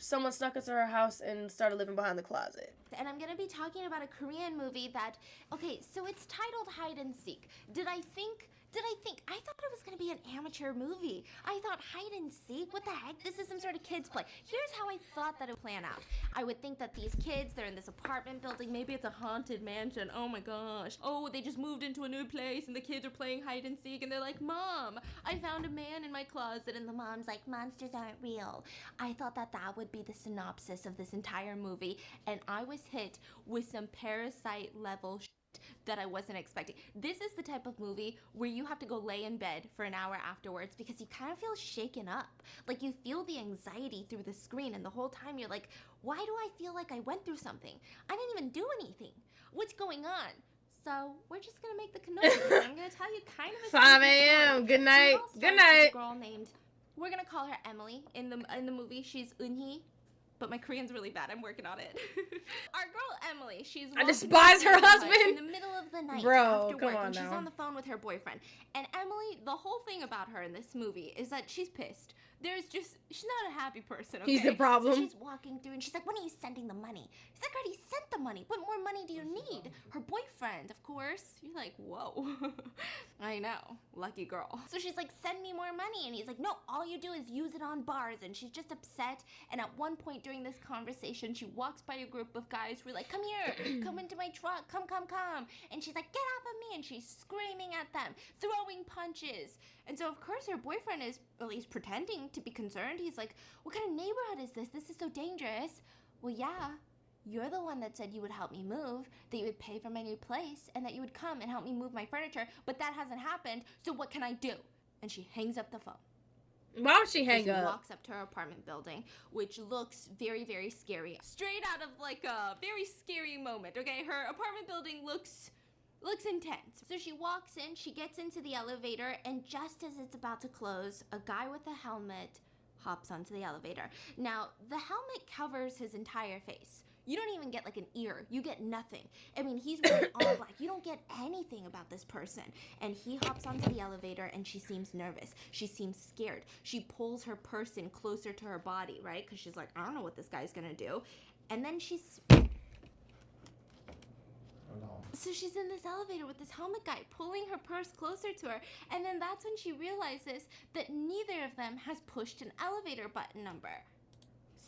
someone snuck into her house and started living behind the closet. And I'm going to be talking about a Korean movie that, okay, so it's titled Hide and Seek. I thought it was going to be an amateur movie. I thought hide and seek? What the heck? This is some sort of kids play. Here's how I thought that it would plan out. I would think that these kids, they're in this apartment building. Maybe it's a haunted mansion. Oh my gosh. Oh, they just moved into a new place and the kids are playing hide and seek and they're like, Mom, I found a man in my closet. And the mom's like, monsters aren't real. I thought that that would be the synopsis of this entire movie. And I was hit with some Parasite level that I wasn't expecting. This is the type of movie where you have to go lay in bed for an hour afterwards because you kind of feel shaken up. Like you feel the anxiety through the screen and the whole time you're like, why do I feel like I went through something? I didn't even do anything. What's going on? So we're just gonna make the connections. I'm gonna tell you kind of a 5 a.m. Good night. Good night. A girl named, we're gonna call her Emily in the movie. She's Eunhee. But my Korean's really bad. I'm working on it. Our girl Emily, I despise her husband. In the middle of the night, bro, after work, come on and she's now. on the phone with her boyfriend. And Emily, the whole thing about her in this movie is that she's pissed. She's not a happy person, okay? He's the problem. So she's walking through and she's like, when are you sending the money? He's like, I already sent the money. What more money do you need? Her boyfriend, of course. You're like, whoa. I know. Lucky girl. So she's like, send me more money. And he's like, no, all you do is use it on bars. And she's just upset. And at one point during this conversation, she walks by a group of guys who are like, come here, come into my truck, come. And she's like, get off of me. And she's screaming at them, throwing punches. And so, of course, her boyfriend is at least pretending to be concerned. He's like, what kind of neighborhood is this? This is so dangerous. Well, yeah, you're the one that said you would help me move, that you would pay for my new place, and that you would come and help me move my furniture. But that hasn't happened, so what can I do? And she hangs up the phone. Why would she hang up? She walks up to her apartment building, which looks very, very scary. Straight out of like a very scary moment, okay? Her apartment building looks intense. So she walks in, she gets into the elevator, and just as it's about to close, a guy with a helmet hops onto the elevator. Now, the helmet covers his entire face. You don't even get like an ear. You get nothing. I mean, he's wearing all black. You don't get anything about this person. And he hops onto the elevator and she seems nervous. She seems scared. She pulls her person closer to her body, right? Because she's like, I don't know what this guy's gonna do. And then So she's in this elevator with this helmet guy pulling her purse closer to her. And then that's when she realizes that neither of them has pushed an elevator button number.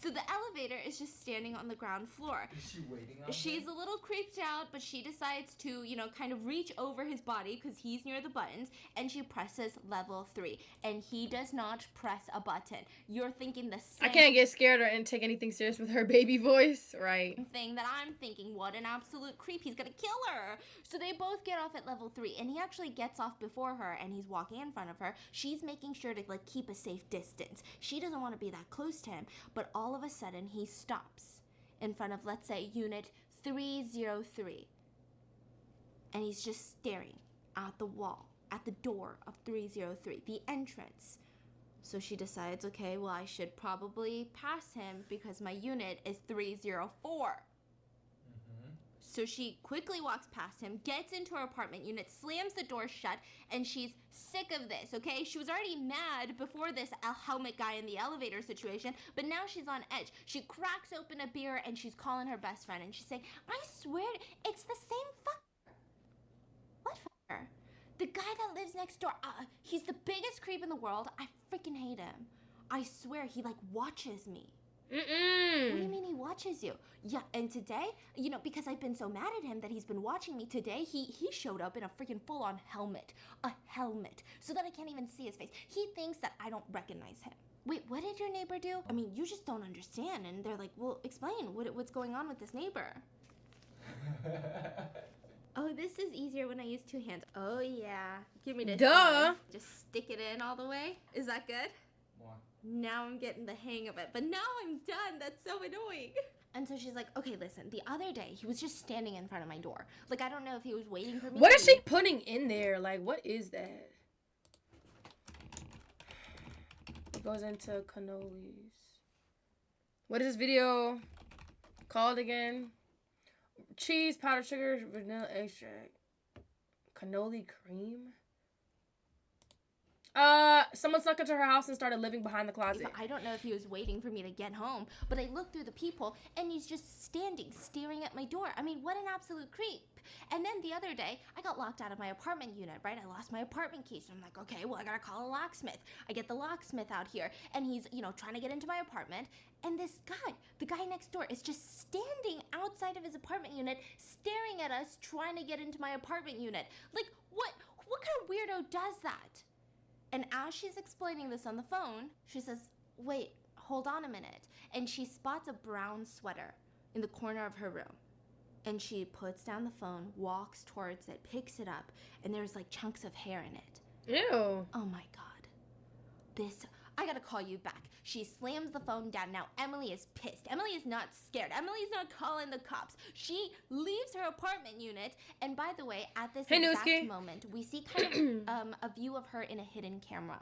So the elevator is just standing on the ground floor. Is she waiting on She's him? a little creeped out, but she decides to, kind of reach over his body because he's near the buttons, and she presses level 3. And he does not press a button. You're thinking the same I can't get scared and take anything serious with her baby voice, right? thing that I'm thinking. What an absolute creep. He's gonna kill her. So they both get off at level 3, and he actually gets off before her, and he's walking in front of her. She's making sure to keep a safe distance. She doesn't want to be that close to him, but all of a sudden he stops in front of, let's say, unit 303, and he's just staring at the wall, at the door of 303, the entrance. So she decides, okay, well, I should probably pass him because my unit is 304. So she quickly walks past him, gets into her apartment unit, slams the door shut, and she's sick of this, okay? She was already mad before this helmet guy in the elevator situation, but now she's on edge. She cracks open a beer, and she's calling her best friend, and she's saying, I swear, it's the same fucker. What fucker? The guy that lives next door, he's the biggest creep in the world. I freaking hate him. I swear, he, watches me. What do you mean he watches you? Yeah, and today, because I've been so mad at him that he's been watching me, today he showed up in a freaking full-on helmet. A helmet. So that I can't even see his face. He thinks that I don't recognize him. Wait, what did your neighbor do? I mean, you just don't understand. And they're like, well, explain. What's going on with this neighbor? Oh, this is easier when I use 2 hands. Oh, yeah. Give me this. Duh. one. Just stick it in all the way. Is that good? What? Now I'm getting the hang of it. But now I'm done. That's so annoying. And so she's like, okay, listen, the other day, he was just standing in front of my door. I don't know if he was waiting for me. What is she putting in there? What is that? It goes into cannolis. What is this video called again? Cheese, powdered sugar, vanilla extract. Cannoli cream? Someone snuck into her house and started living behind the closet. I don't know if he was waiting for me to get home, but I looked through the peephole and he's just standing, staring at my door. I mean, what an absolute creep. And then the other day, I got locked out of my apartment unit, right? I lost my apartment key, so I'm like, okay, well, I gotta call a locksmith. I get the locksmith out here, and he's, trying to get into my apartment. And this guy, the guy next door, is just standing outside of his apartment unit, staring at us, trying to get into my apartment unit. Like, what kind of weirdo does that? And as she's explaining this on the phone, she says, wait, hold on a minute. And she spots a brown sweater in the corner of her room. And she puts down the phone, walks towards it, picks it up, and there's like chunks of hair in it. Ew. Oh my God. I gotta call you back. She slams the phone down. Now Emily is pissed. Emily is not scared. Emily's not calling the cops. She leaves her apartment unit. And by the way, at this exact moment, we see kind of a view of her in a hidden camera.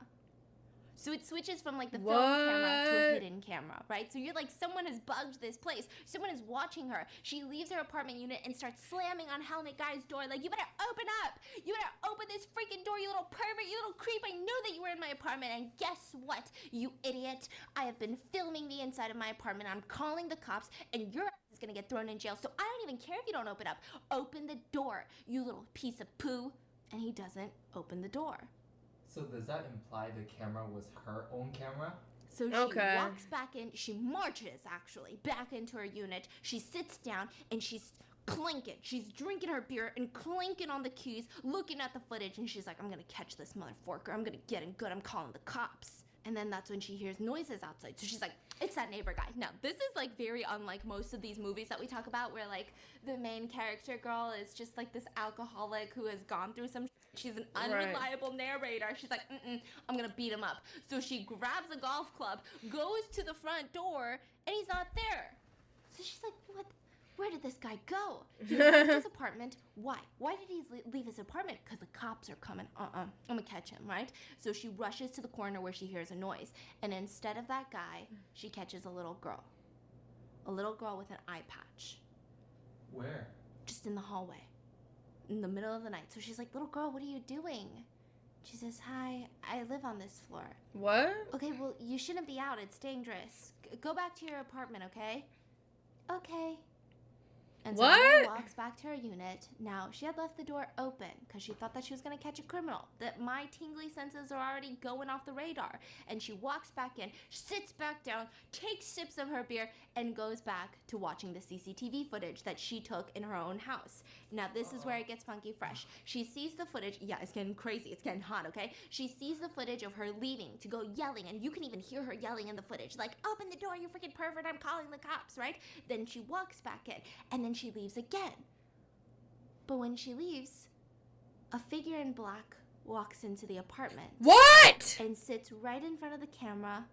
So it switches from like the film camera to a hidden camera, right? So you're like, someone has bugged this place. Someone is watching her. She leaves her apartment unit and starts slamming on Helmet Guy's door. Like, you better open up. You better open this freaking door, you little pervert, you little creep. I knew that you were in my apartment. And guess what, you idiot? I have been filming the inside of my apartment. I'm calling the cops and your ass is gonna get thrown in jail. So I don't even care if you don't open up. Open the door, you little piece of poo. And he doesn't open the door. So does that imply the camera was her own camera? So she walks back in, she marches actually back into her unit. She sits down and she's clinking. She's drinking her beer and clinking on the keys, looking at the footage, and she's like, I'm gonna catch this motherfucker. I'm gonna get him good. I'm calling the cops. And then that's when she hears noises outside. So she's like, it's that neighbor guy. Now, this is like very unlike most of these movies that we talk about where like the main character girl is just like this alcoholic who has gone through some She's an unreliable narrator. She's like, I'm gonna beat him up. So she grabs a golf club, goes to the front door, and he's not there. So she's like, what? Where did this guy go? He left his apartment. Why? Why did he leave his apartment? Because the cops are coming. I'm gonna catch him, right? So she rushes to the corner where she hears a noise. And instead of that guy, she catches a little girl. A little girl with an eye patch. Where? Just in the hallway. In the middle of the night. So she's like, little girl, what are you doing? She says, hi, I live on this floor. What? Okay, well, you shouldn't be out. It's dangerous. Go back to your apartment, okay? Okay. And so Emily walks back to her unit. Now, she had left the door open because she thought that she was going to catch a criminal. That my tingly senses are already going off the radar. And she walks back in, sits back down, takes sips of her beer, and goes back to watching the CCTV footage that she took in her own house. Now, this is where it gets funky fresh. She sees the footage. Yeah, it's getting crazy. It's getting hot, okay? She sees the footage of her leaving to go yelling, and you can even hear her yelling in the footage. Like, open the door, you freaking pervert, I'm calling the cops, right? Then she walks back in, and then she leaves again. But when she leaves, a figure in black walks into the apartment. What? And sits right in front of the camera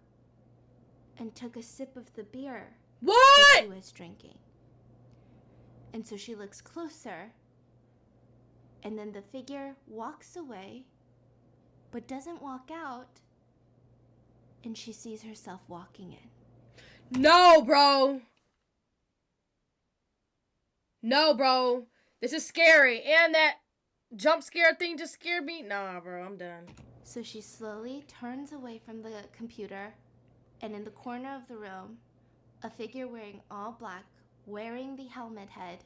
and took a sip of the beer that she was drinking. And so she looks closer, and then the figure walks away, but doesn't walk out, and she sees herself walking in. No, bro. No, bro. This is scary. And that jump scare thing just scared me. Nah, bro, I'm done. So she slowly turns away from the computer, and in the corner of the room, a figure wearing all black, wearing the helmet head,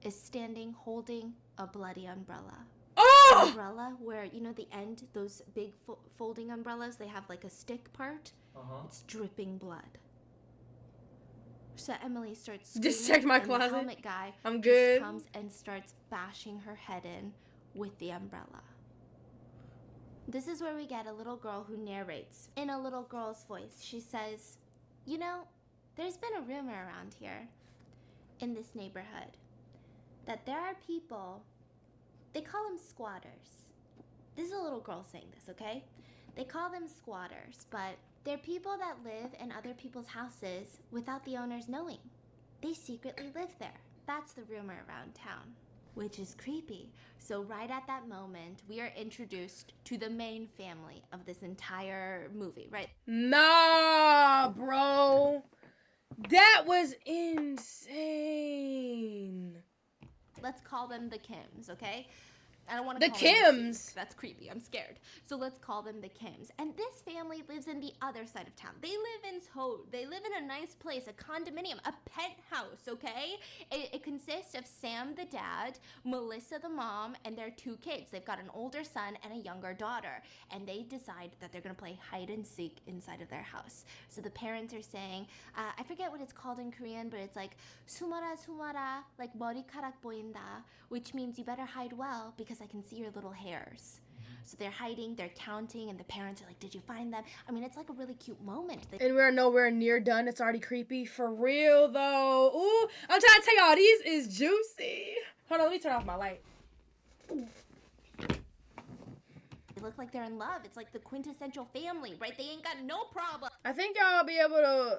is standing holding a bloody umbrella. Oh! An umbrella where, you know, the end, those big folding umbrellas, they have like a stick part. It's dripping blood. So Emily starts screaming. Just check my closet. The helmet guy I'm good. just comes and starts bashing her head in with the umbrella. This is where we get a little girl who narrates in a little girl's voice. She says, you know, there's been a rumor around here in this neighborhood that there are people, they call them squatters. This is a little girl saying this, okay? They call them squatters, but they're people that live in other people's houses without the owners knowing. They secretly live there. That's the rumor around town, which is creepy. So right at that moment, we are introduced to the main family of this entire movie, right? Nah, bro. That was insane. Let's call them the Kims, okay? I don't want The to call them Kims. That's creepy. I'm scared. So let's call them the Kims. And this family lives in the other side of town. They live in Seoul. They live in a nice place, a condominium, a penthouse, okay? It consists of Sam, the dad, Melissa, the mom, and their 2 kids. They've got an older son and a younger daughter. And they decide that they're going to play hide and seek inside of their house. So the parents are saying, I forget what it's called in Korean, but it's like, sumara, sumara, like 머리카락 보인다, which means you better hide well because I can see your little hairs. So they're hiding, they're counting, and the parents are like, did you find them? I mean, it's like a really cute moment. And we're nowhere near done. It's already creepy. For real, though. Ooh, I'm trying to tell y'all, these is juicy. Hold on, let me turn off my light. They look like they're in love. It's like the quintessential family, right? They ain't got no problem. I think y'all be able to...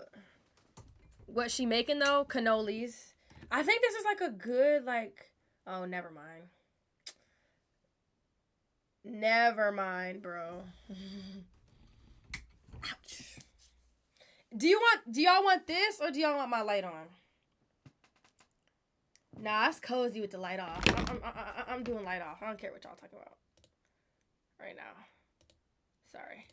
What she making, though? Cannolis. I think this is like a good, like... Oh, never mind. Never mind, bro. Ouch. Do y'all want this or do y'all want my light on? Nah, it's cozy with the light off. I'm doing light off. I don't care what y'all talking about right now. Sorry.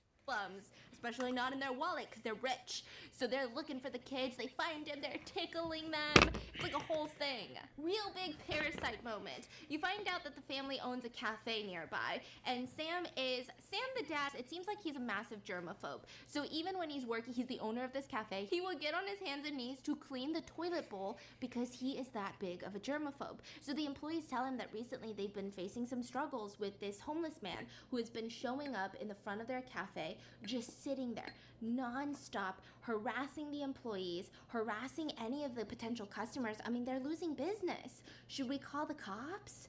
Especially not in their wallet because they're rich. So they're looking for the kids. They find them. They're tickling them. It's like a whole thing. Real big parasite moment. You find out that the family owns a cafe nearby. And Sam the dad, it seems like he's a massive germaphobe. So even when he's working, he's the owner of this cafe, he will get on his hands and knees to clean the toilet bowl because he is that big of a germaphobe. So the employees tell him that recently they've been facing some struggles with this homeless man who has been showing up in the front of their cafe, just sitting there non-stop, harassing the employees, harassing any of the potential customers. I mean, they're losing business. Should we call the cops?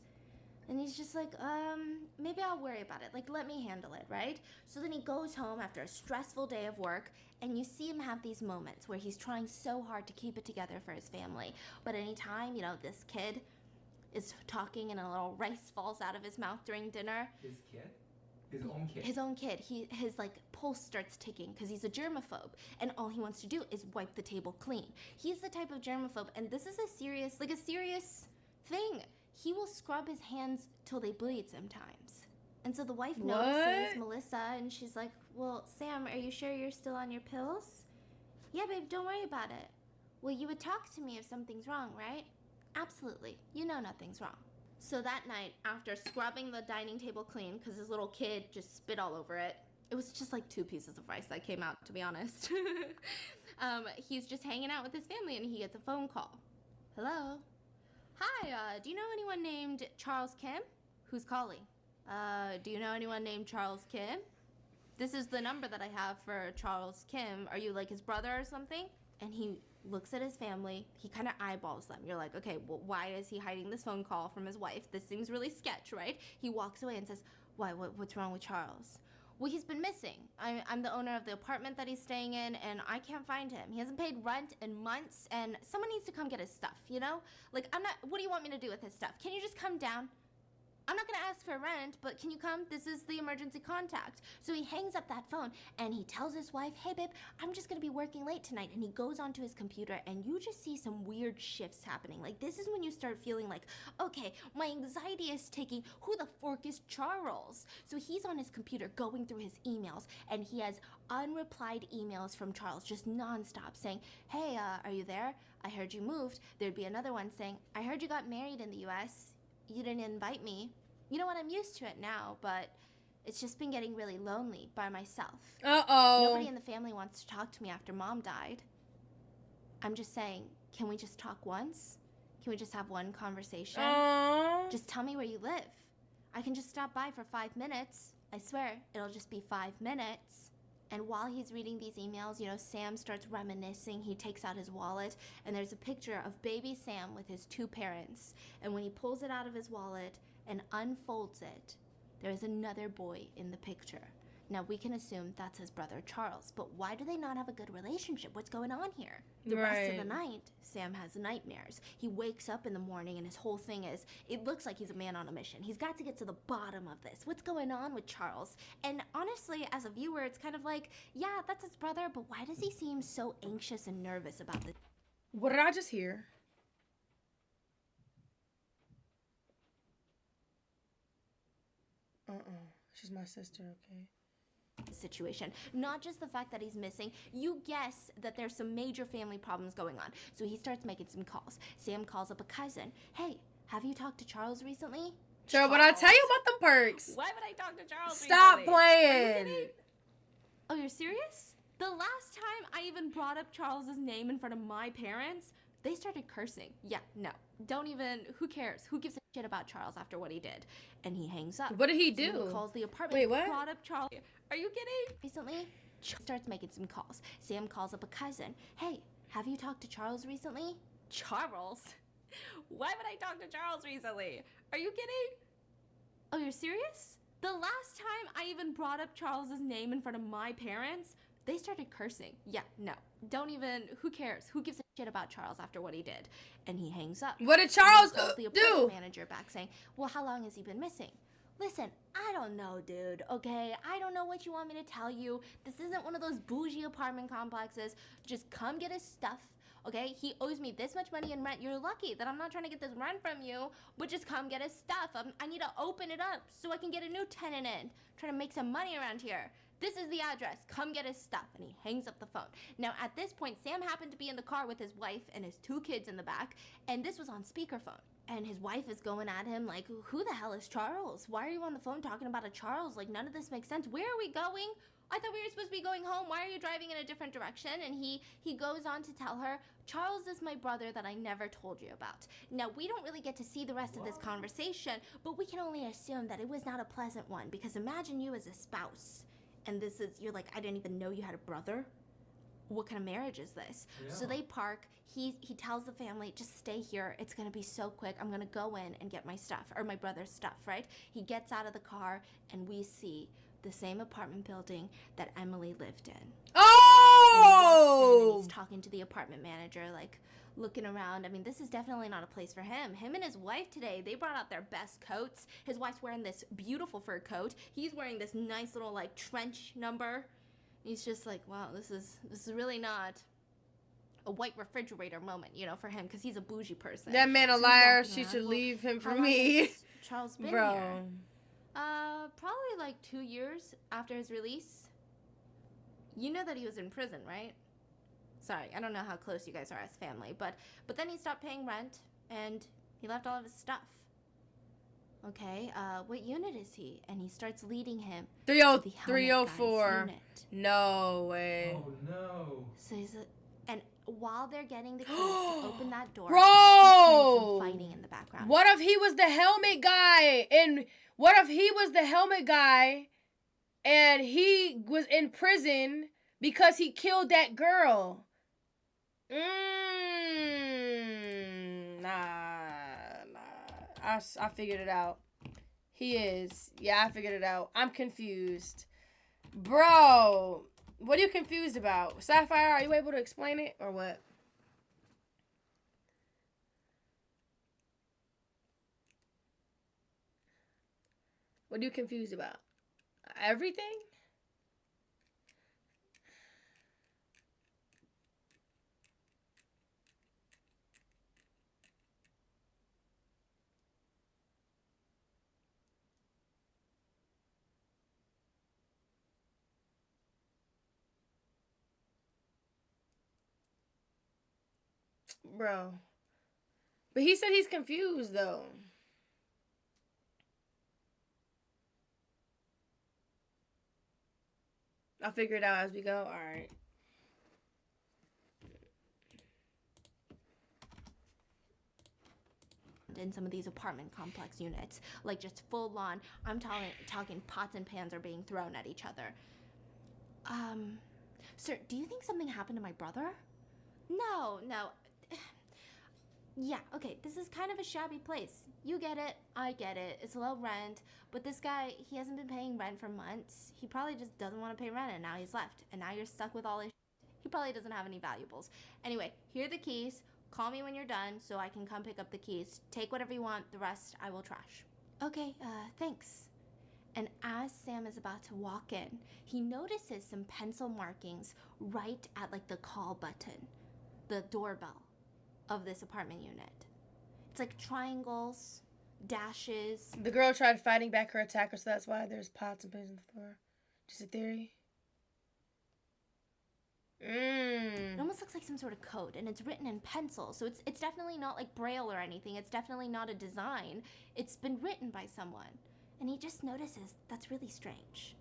And he's just like, maybe I'll worry about it. Like, let me handle it, right? So then he goes home after a stressful day of work, and you see him have these moments where he's trying so hard to keep it together for his family. But anytime, this kid is talking and a little rice falls out of his mouth during dinner. His kid? His own kid? His own kid. His pulse starts ticking because he's a germaphobe, and all he wants to do is wipe the table clean. He's the type of germaphobe, and this is a serious thing. He will scrub his hands till they bleed sometimes. And so the wife notices Melissa, and she's like, well, Sam, are you sure you're still on your pills? Yeah, babe, don't worry about it. Well, you would talk to me if something's wrong, right? Absolutely. You know nothing's wrong. So that night, after scrubbing the dining table clean, because his little kid just spit all over it, it was just like 2 pieces of rice that came out, to be honest. He's just hanging out with his family, and he gets a phone call. Hello? Hi, do you know anyone named Charles Kim? Who's calling? Do you know anyone named Charles Kim? This is the number that I have for Charles Kim. Are you like his brother or something? And he looks at his family. He kind of eyeballs them. You're like, okay, well, why is he hiding this phone call from his wife? This seems really sketch, right? He walks away and says, why, what's wrong with Charles? Well, he's been missing. I'm the owner of the apartment that he's staying in, and I can't find him. He hasn't paid rent in months, and someone needs to come get his stuff, Like, what do you want me to do with his stuff? Can you just come down? I'm not going to ask for rent, but can you come? This is the emergency contact. So he hangs up that phone, and he tells his wife, hey, babe, I'm just going to be working late tonight. And he goes onto his computer, and you just see some weird shifts happening. Like, this is when you start feeling like, okay, my anxiety is taking, who the fork is Charles? So he's on his computer going through his emails, and he has unreplied emails from Charles, just nonstop, saying, hey, are you there? I heard you moved. There'd be another one saying, I heard you got married in the U.S., you didn't invite me. You know what? I'm used to it now, but it's just been getting really lonely by myself. Uh-oh. Nobody in the family wants to talk to me after Mom died. I'm just saying, can we just talk once? Can we just have one conversation? Just tell me where you live. I can just stop by for 5 minutes. I swear, it'll just be 5 minutes. And while he's reading these emails, Sam starts reminiscing. He takes out his wallet, and there's a picture of baby Sam with his 2 parents. And when he pulls it out of his wallet and unfolds it, there is another boy in the picture. Now, we can assume that's his brother Charles, but why do they not have a good relationship? What's going on here? The rest of the night, Sam has nightmares. He wakes up in the morning, and his whole thing is, it looks like he's a man on a mission. He's got to get to the bottom of this. What's going on with Charles? And honestly, as a viewer, it's kind of like, yeah, that's his brother, but why does he seem so anxious and nervous about this? What did I just hear? She's my sister, okay? Situation. Not just the fact that he's missing. You guess that there's some major family problems going on. So he starts making some calls. Sam calls up a cousin. Hey, have you talked to Charles recently? Sure, but I tell you about the perks. Why would I talk to Charles Stop recently? playing. Oh, you're serious? The last time I even brought up Charles's name in front of my parents, they started cursing. Yeah, no. Don't even, who cares? Who gives a shit about Charles after what he did? And he hangs up. What did he do? So he calls the apartment. Wait, what? Brought up Charles. Are you kidding? Recently, starts making some calls. Sam calls up a cousin. Hey, have you talked to Charles recently? Charles? Why would I talk to Charles recently? Are you kidding? Oh, you're serious? The last time I even brought up Charles's name in front of my parents, they started cursing. Yeah, no. Don't even, who cares? Who gives a shit about Charles after what he did? And he hangs up. What did Charles the do? Manager back saying, well, how long has he been missing? Listen, I don't know, dude, okay? I don't know what you want me to tell you. This isn't one of those bougie apartment complexes. Just come get his stuff, okay? He owes me this much money in rent. You're lucky that I'm not trying to get this rent from you, but just come get his stuff. I need to open it up so I can get a new tenant in. Trying to make some money around here. This is the address. Come get his stuff. And he hangs up the phone. Now, at this point, Sam happened to be in the car with his wife and his 2 kids in the back, and this was on speakerphone. And his wife is going at him like, who the hell is Charles? Why are you on the phone talking about a Charles? Like, none of this makes sense. Where are we going? I thought we were supposed to be going home. Why are you driving in a different direction? And he goes on to tell her, Charles is my brother that I never told you about. Now, we don't really get to see the rest of this conversation, but we can only assume that it was not a pleasant one, because imagine you as a spouse, and you're like, I didn't even know you had a brother. What kind of marriage is this? Yeah. So they park. He tells the family, just stay here. It's going to be so quick. I'm going to go in and get my stuff, or my brother's stuff, right? He gets out of the car, and we see the same apartment building that Emily lived in. Oh! And he's talking to the apartment manager, like, looking around. I mean, this is definitely not a place for him. Him and his wife today, they brought out their best coats. His wife's wearing this beautiful fur coat. He's wearing this nice little, like, trench number. He's just like, wow, this is really not a white refrigerator moment, you know, for him, because he's a bougie person. That man a liar. She should leave him for me. Charles been Bro. here? Probably like 2 years after his release. You know that he was in prison, right? Sorry, I don't know how close you guys are as family, but then he stopped paying rent, and he left all of his stuff. Okay, what unit is he? And he starts leading him to the 304. No way. Oh no. So and while they're getting the keys to open that door, bro, some fighting in the background. What if he was the helmet guy? And what if he was the helmet guy and he was in prison because he killed that girl? Nah. I figured it out. He is. Yeah, I figured it out. I'm confused. Bro, what are you confused about? Sapphire, are you able to explain it or what? What are you confused about? Everything? Bro. But he said he's confused, though. I'll figure it out as we go. All right. In some of these apartment complex units, like just full on, I'm talking pots and pans are being thrown at each other. Sir, do you think something happened to my brother? No. Yeah, okay, this is kind of a shabby place. You get it, I get it. It's low rent, but this guy, he hasn't been paying rent for months. He probably just doesn't want to pay rent, and now he's left. And now you're stuck with all his He probably doesn't have any valuables. Anyway, here are the keys. Call me when you're done so I can come pick up the keys. Take whatever you want. The rest I will trash. Okay, thanks. And as Sam is about to walk in, he notices some pencil markings right at like the call button, the doorbell of this apartment unit. It's like triangles, dashes. The girl tried fighting back her attacker, so that's why there's pots and pans on the floor. Just a theory. It almost looks like some sort of code, and it's written in pencil, so it's definitely not like Braille or anything. It's definitely not a design. It's been written by someone, and he just notices that's really strange.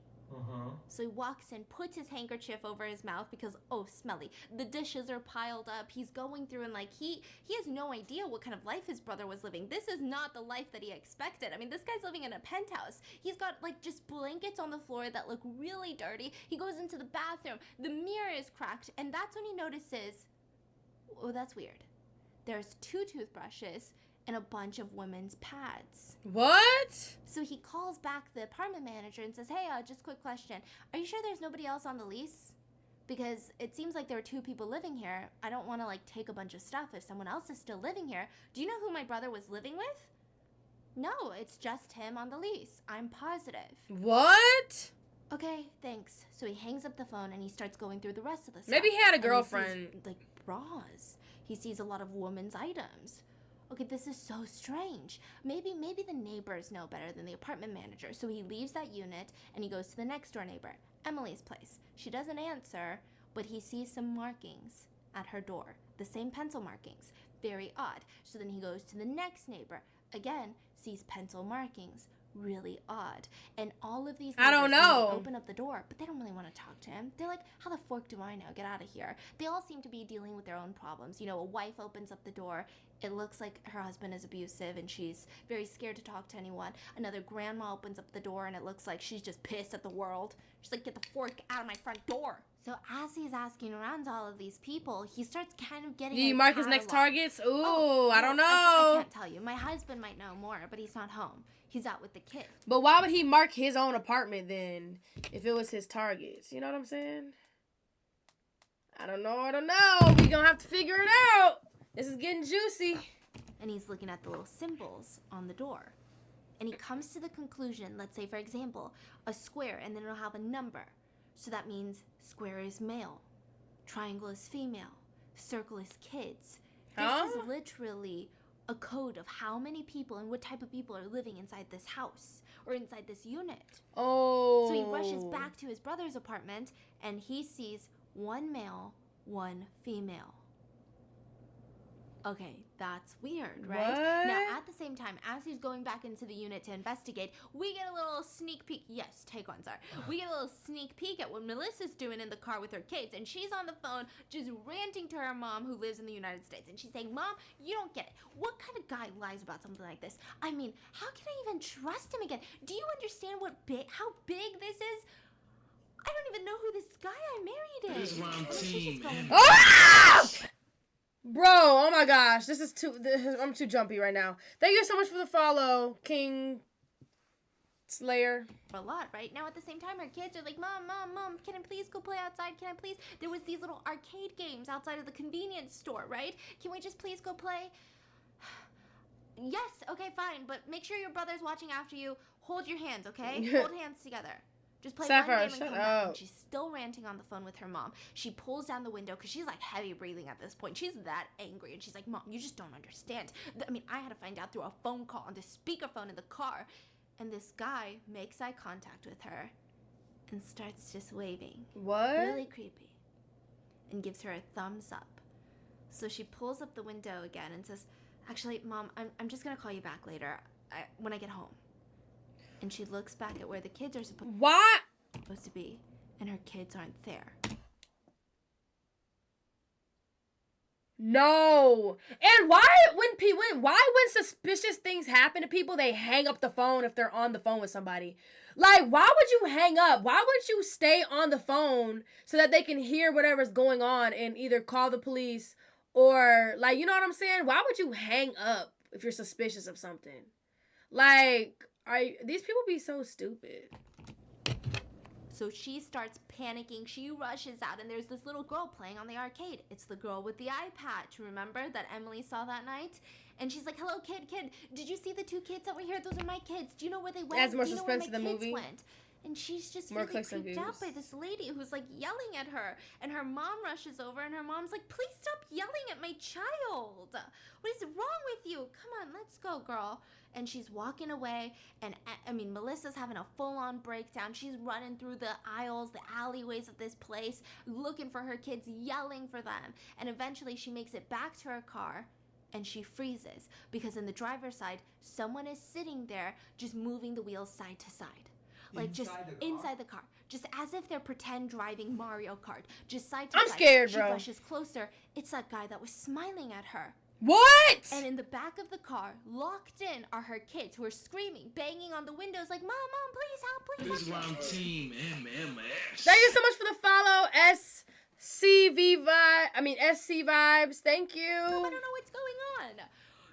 So he walks in, puts his handkerchief over his mouth because, oh, smelly. The dishes are piled up. He's going through and, like, he has no idea what kind of life his brother was living. This is not the life that he expected. I mean, this guy's living in a penthouse. He's got, like, just blankets on the floor that look really dirty. He goes into the bathroom. The mirror is cracked, and that's when he notices, oh, that's weird. There's 2 toothbrushes and a bunch of women's pads. What? So he calls back the apartment manager and says, hey, just a quick question. Are you sure there's nobody else on the lease? Because it seems like there are 2 people living here. I don't want to, like, take a bunch of stuff if someone else is still living here. Do you know who my brother was living with? No, it's just him on the lease. I'm positive. What? Okay, thanks. So he hangs up the phone and he starts going through the rest of the stuff. Maybe he had a And girlfriend. He sees, like, bras. He sees a lot of women's items. Okay, this is so strange. Maybe the neighbors know better than the apartment manager. So he leaves that unit and he goes to the next door neighbor, Emily's place. She doesn't answer, but he sees some markings at her door. The same pencil markings. Very odd. So then he goes to the next neighbor. Again, sees pencil markings. Really odd. And all of these I don't neighbors, know. they open up the door, but they don't really want to talk to him. They're like, how the fork do I know? Get out of here. They all seem to be dealing with their own problems. You know, a wife opens up the door. It looks like her husband is abusive and she's very scared to talk to anyone. Another grandma opens up the door and it looks like she's just pissed at the world. She's like, get the fork out of my front door. So as he's asking around to all of these people, he starts kind of getting You a mark his next catalog. targets? Ooh, I don't know. I can't tell you. My husband might know more, but he's not home. He's out with the kid. But why would he mark his own apartment then if it was his targets? You know what I'm saying? I don't know. We gonna have to figure it out. This is getting juicy. And he's looking at the little symbols on the door. And he comes to the conclusion, let's say, for example, a square, and then it'll have a number. So that means square is male, triangle is female, circle is kids. This is literally a code of how many people and what type of people are living inside this house or inside this unit. Oh. So he rushes back to his brother's apartment and he sees 1 male, 1 female. Okay, that's weird, right? What? Now, at the same time, as he's going back into the unit to investigate, we get a little sneak peek. Yes, take one, sir. We get a little sneak peek at what Melissa's doing in the car with her kids, and she's on the phone just ranting to her mom who lives in the United States, and she's saying, Mom, you don't get it. What kind of guy lies about something like this? I mean, how can I even trust him again? Do you understand how big this is? I don't even know who this guy I married is. This is why I'm team. Ah! Bro, oh my gosh, I'm too jumpy right now. Thank you so much for the follow, King Slayer. A lot, right? Now at the same time, our kids are like, Mom, can I please go play outside? Can I please? There was these little arcade games outside of the convenience store, right? Can we just please go play? Yes, okay, fine, but make sure your brother's watching after you. Hold your hands, okay? Hold hands together. Just play Sapphire, one game and shut come back. up. And she's still ranting on the phone with her mom. She pulls down the window because she's like heavy breathing at this point. She's that angry and she's like, Mom, you just don't understand. I mean, I had to find out through a phone call on the speakerphone in the car. And this guy makes eye contact with her and starts just waving. What? Really creepy. And gives her a thumbs up. So she pulls up the window again and says, actually, Mom, I'm just going to call you back later when I get home. And she looks back at where the kids are supposed to be, and her kids aren't there. No. And why when suspicious things happen to people, they hang up the phone if they're on the phone with somebody? Like, why would you hang up? Why would you stay on the phone so that they can hear whatever's going on and either call the police or, like, you know what I'm saying? Why would you hang up if you're suspicious of something? Like, these people be so stupid. So she starts panicking. She rushes out, and there's this little girl playing on the arcade. It's the girl with the eye patch, remember, that Emily saw that night? And she's like, hello, kid, did you see the 2 kids that were here? Those are my kids. Do you know where they went? Adds more Do you know where suspense my to the kids movie. went? And she's just More really clicks and creeped out views. by this lady who's like yelling at her. And her mom rushes over and her mom's like, please stop yelling at my child. What is wrong with you? Come on, let's go, girl. And she's walking away. And I mean, Melissa's having a full-on breakdown. She's running through the aisles, the alleyways of this place, looking for her kids, yelling for them. And eventually she makes it back to her car. And she freezes because in the driver's side, someone is sitting there just moving the wheels side to side. Like just inside the car. Just as if they're pretend driving Mario Kart. Just side to side. I'm scared, bro. She brushes closer. It's that guy that was smiling at her. What? And in the back of the car, locked in, are her kids who are screaming, banging on the windows like, Mom, please help, please help. This is why I'm Team MMS. Thank you so much for the follow, SC Vibes. Thank you. I don't know what's going on.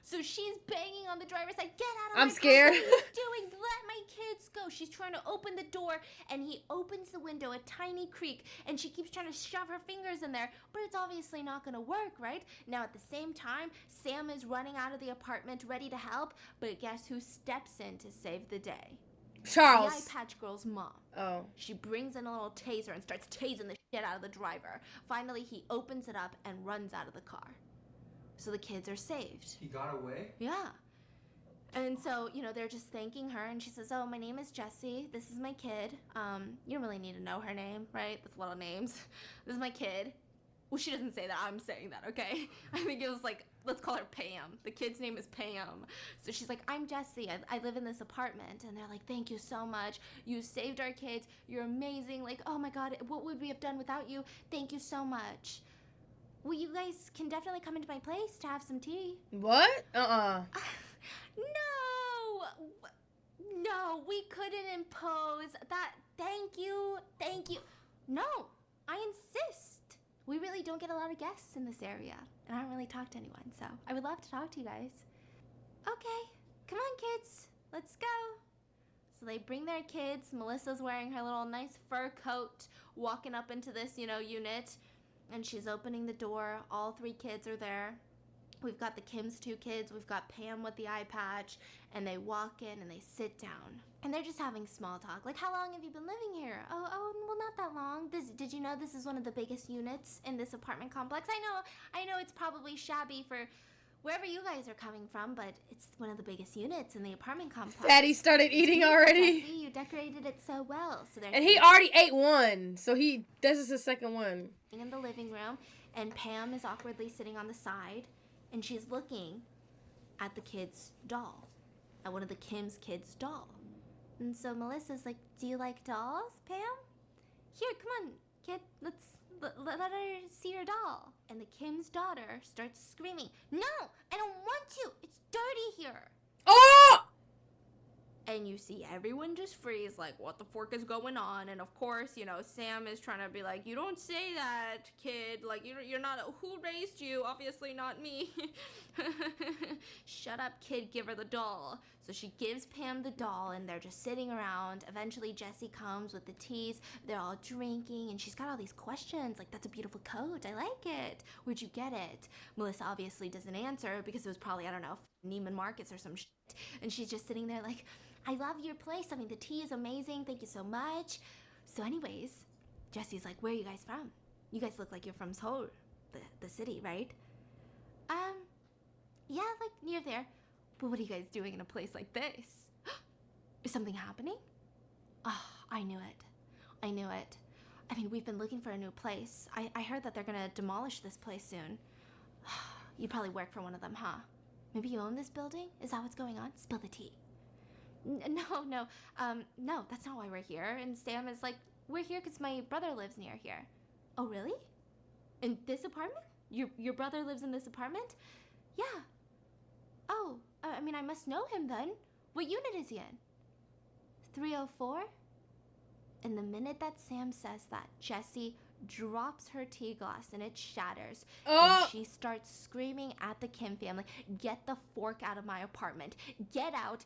So she's banging on the driver's side. Get out of I'm my scared. car. What are you doing? Let my kids go. She's trying to open the door, and he opens the window, a tiny creak, and she keeps trying to shove her fingers in there, but it's obviously not going to work, right? Now, at the same time, Sam is running out of the apartment, ready to help, but guess who steps in to save the day? Charles. The eye patch girl's mom. Oh. She brings in a little taser and starts tasing the shit out of the driver. Finally, he opens it up and runs out of the car. So the kids are saved. He got away? Yeah. And so, they're just thanking her, and she says, oh, my name is Jessie. This is my kid. You don't really need to know her name, right? That's a lot of names. This is my kid. Well, she doesn't say that. I'm saying that, okay? I think it was like, let's call her Pam. The kid's name is Pam. So she's like, I'm Jessie. I live in this apartment. And they're like, thank you so much. You saved our kids. You're amazing. Like, oh, my God, what would we have done without you? Thank you so much. Well, you guys can definitely come into my place to have some tea. What? No, we couldn't impose that. Thank you. No, I insist. We really don't get a lot of guests in this area, and I don't really talk to anyone, so I would love to talk to you guys. Okay, come on, kids. Let's go. So they bring their kids. Melissa's wearing her little nice fur coat, walking up into this, unit. And she's opening the door. All 3 kids are there. We've got the Kim's 2 kids. We've got Pam with the eye patch. And they walk in and they sit down. And they're just having small talk. Like, how long have you been living here? Oh, well, not that long. Did you know this is one of the biggest units in this apartment complex? I know it's probably shabby for wherever you guys are coming from, but it's one of the biggest units in the apartment complex. Daddy started eating already. Jessie, you decorated it so well. And he already ate one, so this is his second one. In the living room, and Pam is awkwardly sitting on the side, and she's looking at the kid's doll, at one of the Kim's kids' doll. And so Melissa's like, do you like dolls, Pam? Here, come on, kid, let her see your doll. And the Kim's daughter starts screaming, no, I don't want to, it's dirty here. Oh! And you see everyone just freeze, like, what the fork is going on? And of course, Sam is trying to be like, you don't say that, kid. Like, you're not, who raised you? Obviously not me. Shut up, kid, give her the doll. So she gives Pam the doll, and they're just sitting around. Eventually, Jessie comes with the teas. They're all drinking, and she's got all these questions. Like, that's a beautiful coat. I like it. Where'd you get it? Melissa obviously doesn't answer because it was probably, I don't know, Neiman Marcus or some shit. And she's just sitting there like, I love your place. I mean, the tea is amazing. Thank you so much. So anyways, Jessie's like, where are you guys from? You guys look like you're from Seoul, the city, right? Yeah, like near there. But what are you guys doing in a place like this? Is something happening? Oh, I knew it. I mean, we've been looking for a new place. I heard that they're gonna demolish this place soon. You probably work for one of them, huh? Maybe you own this building? Is that what's going on? Spill the tea. No, that's not why we're here. And Sam is like, we're here because my brother lives near here. Oh, really? In this apartment? Your brother lives in this apartment? Yeah. Oh, I mean, I must know him then. What unit is he in? 304? And the minute that Sam says that, Jessie drops her tea glass and it shatters. Oh. And she starts screaming at the Kim family, get the fork out of my apartment. Get out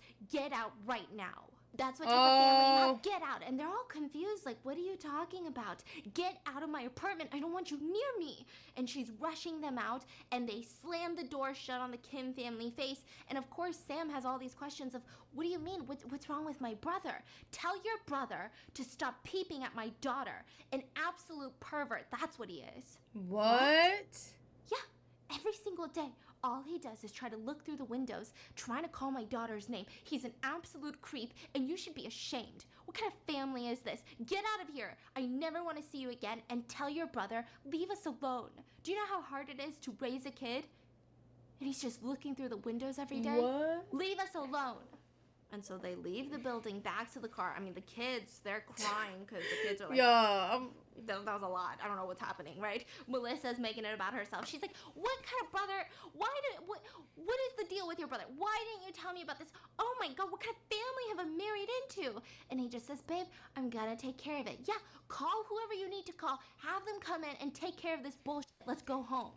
right now. That's what type of family you have. Get out. And they're all confused. Like, what are you talking about? Get out of my apartment. I don't want you near me. And she's rushing them out, and they slam the door shut on the Kim family face. And of course, Sam has all these questions of, what do you mean? What's wrong with my brother? Tell your brother to stop peeping at my daughter. An absolute pervert. That's what he is. What? Yeah, every single day. All he does is try to look through the windows, trying to call my daughter's name. He's an absolute creep, and you should be ashamed. What kind of family is this? Get out of here. I never want to see you again, and tell your brother, leave us alone. Do you know how hard it is to raise a kid? And he's just looking through the windows every day? What? Leave us alone. And so they leave the building back to the car. I mean, the kids, they're crying because the kids are like, Yeah. that was a lot. I don't know what's happening, right? Melissa's making it about herself. She's like, what kind of brother? What is the deal with your brother? Why didn't you tell me about this? Oh my God, what kind of family have I married into? And he just says, babe, I'm gonna take care of it. Yeah, call whoever you need to call. Have them come in and take care of this bullshit. Let's go home.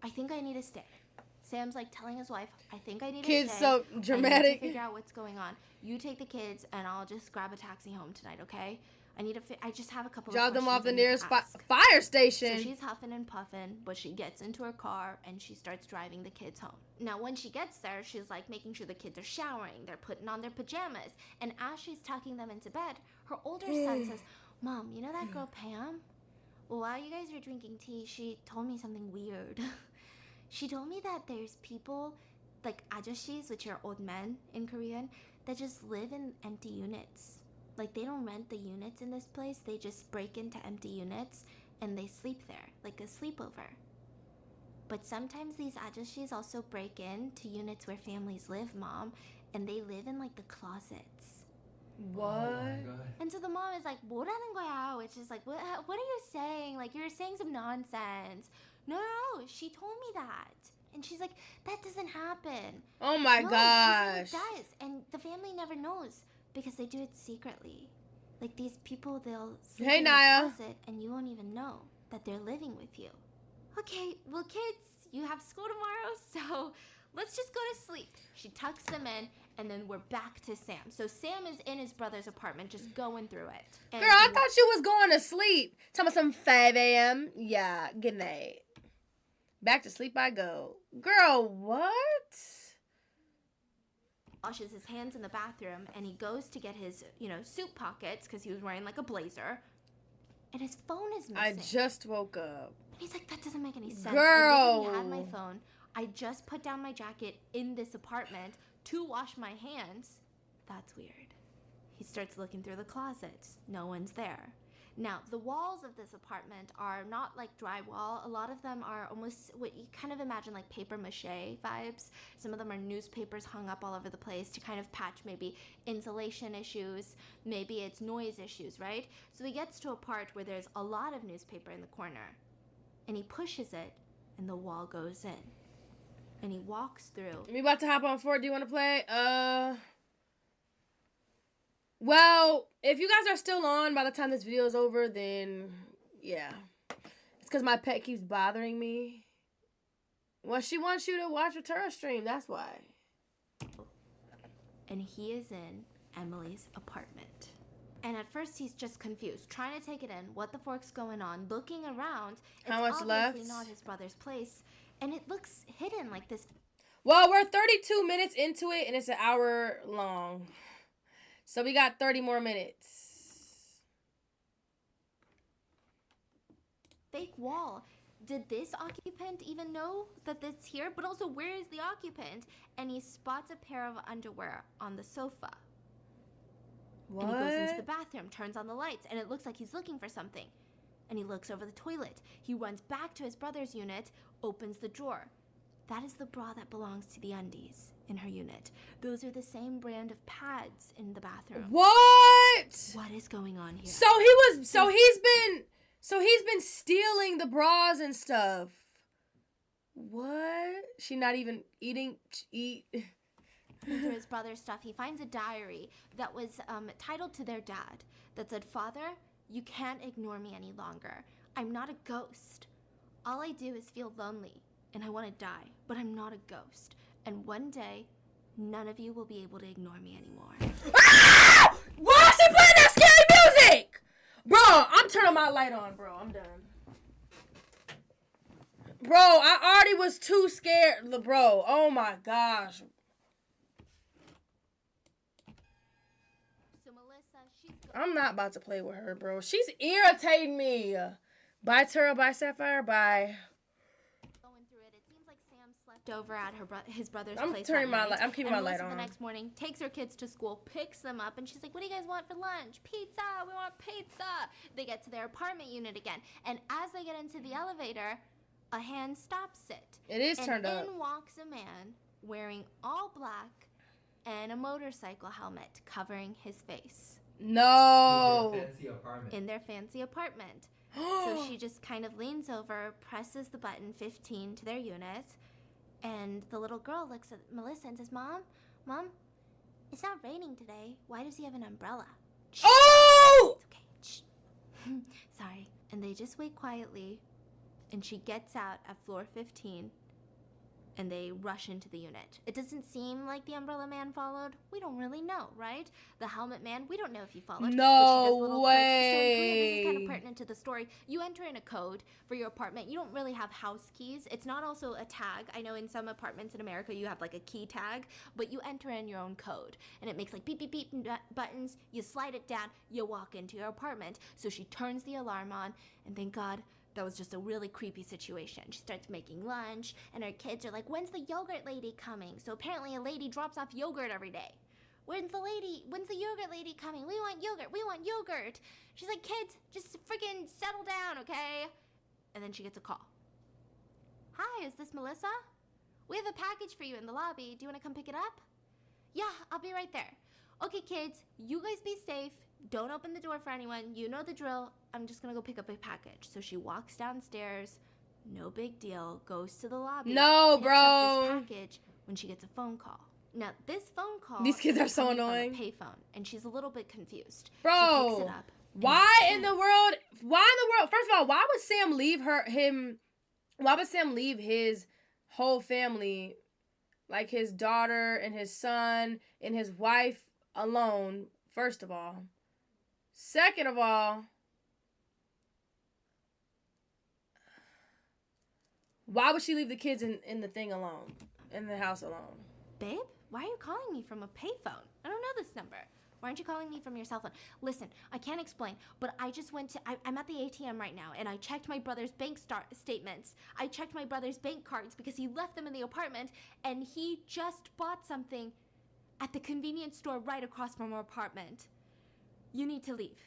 I think I need to stay. Sam's like telling his wife, I think I need to stay. Kids so I need dramatic. to figure out what's going on. You take the kids, and I'll just grab a taxi home tonight, okay? I just have a couple of Drop them off the questions I need nearest to ask. fire So station. she's huffing and puffing, but she gets into her car and she starts driving the kids home. Now, when she gets there, she's like making sure the kids are showering, they're putting on their pajamas. And as she's tucking them into bed, her older son says, Mom, you know that girl Pam? Well, while you guys were drinking tea, she told me something weird. She told me that there's people, like ajoshis, which are old men in Korean, that just live in empty units. Like, they don't rent the units in this place, they just break into empty units and they sleep there, like a sleepover. But sometimes these ajoshis also break into units where families live, Mom, and they live in like the closets. What? Oh my God. And so the mom is like, 뭐라는 거야? Which is like, what are you saying? Like, you're saying some nonsense. No, she told me that. And she's like, that doesn't happen. Oh my No, gosh. she said it does. And the family never knows because they do it secretly. Like, these people, they'll sleep Hey, in Naya. the closet and you won't even know that they're living with you. Okay, well, kids, you have school tomorrow, so let's just go to sleep. She tucks them in, and then we're back to Sam. So Sam is in his brother's apartment, just going through it. And Girl, I thought you was going to sleep. Tell me some 5 a.m. Yeah, good night. Back to sleep I go. Girl, what? washes his hands in the bathroom, and he goes to get his, suit pockets, because he was wearing, like, a blazer, and his phone is missing. I just woke up. And he's like, that doesn't make any sense. Girl. I literally had my phone. I just put down my jacket in this apartment to wash my hands. That's weird. He starts looking through the closets. No one's there. Now, the walls of this apartment are not like drywall. A lot of them are almost what you kind of imagine like paper mache vibes. Some of them are newspapers hung up all over the place to kind of patch maybe insulation issues. Maybe it's noise issues, right? So he gets to a part where there's a lot of newspaper in the corner. And he pushes it, and the wall goes in. And he walks through. We about to hop on Fort. Do you want to play? Well, if you guys are still on by the time this video is over, then yeah. It's because my pet keeps bothering me. Well, she wants you to watch a Turah stream. That's why. And he is in Emily's apartment. And at first he's just confused, trying to take it in, what the fork's going on, looking around. How much obviously left? Not his brother's place. And it looks hidden like this. Well, we're 32 minutes into it, and it's an hour long. So we got 30 more minutes. Fake wall. Did this occupant even know that it's here? But also, where is the occupant? And he spots a pair of underwear on the sofa. What? And he goes into the bathroom, turns on the lights, and it looks like he's looking for something. And he looks over the toilet. He runs back to his brother's unit, opens the drawer. That is the bra that belongs to the undies in her unit. Those are the same brand of pads in the bathroom. What? What is going on here? So he's been stealing the bras and stuff. What? She not even eat. Through his brother's stuff, he finds a diary that was titled to their dad that said, Father, you can't ignore me any longer. I'm not a ghost. All I do is feel lonely, and I want to die, but I'm not a ghost. And one day, none of you will be able to ignore me anymore. Ah! Why is she playing that scary music? Bro, I'm turning my light on, bro. I'm done. Bro, I already was too scared. Bro, oh my gosh. So Melissa, she's I'm not about to play with her, bro. She's irritating me. Bye, Turah. Bye, Sapphire. Bye. going through it. It seems like Sam slept over at his brother's I'm place. turning that my night. light. I'm keeping And my light Melissa on. the next morning takes her kids to school, picks them up, and she's like, "What do you guys want for lunch? Pizza. We want pizza." They get to their apartment unit again, and as they get into the elevator, a hand stops it. It is and turned up. in walks a man wearing all black and a motorcycle helmet covering his face No. Fancy apartment. in their fancy apartment. So she just kind of leans over, presses the button 15 to their unit, and the little girl looks at Melissa and says, Mom, it's not raining today. Why does he have an umbrella? Oh! It's okay. Shh. Sorry. And they just wait quietly, and she gets out at floor 15, and they rush into the unit. It doesn't seem like the umbrella man followed. We don't really know, right? The helmet man, we don't know if he followed. No but she does little tricks. So in Korea, this is kind way. of pertinent to the story. You enter in a code for your apartment. You don't really have house keys. It's not also a tag. I know in some apartments in America you have like a key tag, but you enter in your own code. And it makes like beep, beep, beep buttons. You slide it down, you walk into your apartment. So she turns the alarm on, and thank God, that was just a really creepy situation. She starts making lunch, and her kids are like, when's the yogurt lady coming? So apparently a lady drops off yogurt every day. When's the yogurt lady coming? We want yogurt. She's like, kids, just freaking settle down, okay? And then she gets a call. Hi, is this Melissa? We have a package for you in the lobby. Do you want to come pick it up? Yeah, I'll be right there. Okay, kids, you guys be safe. Don't open the door for anyone. You know the drill. I'm just gonna go pick up a package. So she walks downstairs. No big deal. Goes to the lobby. No, picks bro. up this package when she gets a phone call. Now, this phone call. These kids are is so coming from a annoying. payphone, and she's a little bit confused. She Bro, picks it up. and why it's in the Sam. world? First of all, why would Sam leave why would Sam leave his whole family, like his daughter and his son and his wife alone, first of all? Second of all, why would she leave the kids in the thing alone, in the house alone? Babe, why are you calling me from a payphone? I don't know this number. Why aren't you calling me from your cell phone? Listen, I can't explain, but I just went to, I'm at the ATM right now, and I checked my brother's bank statements. I checked my brother's bank cards because he left them in the apartment, and he just bought something at the convenience store right across from our apartment. You need to leave.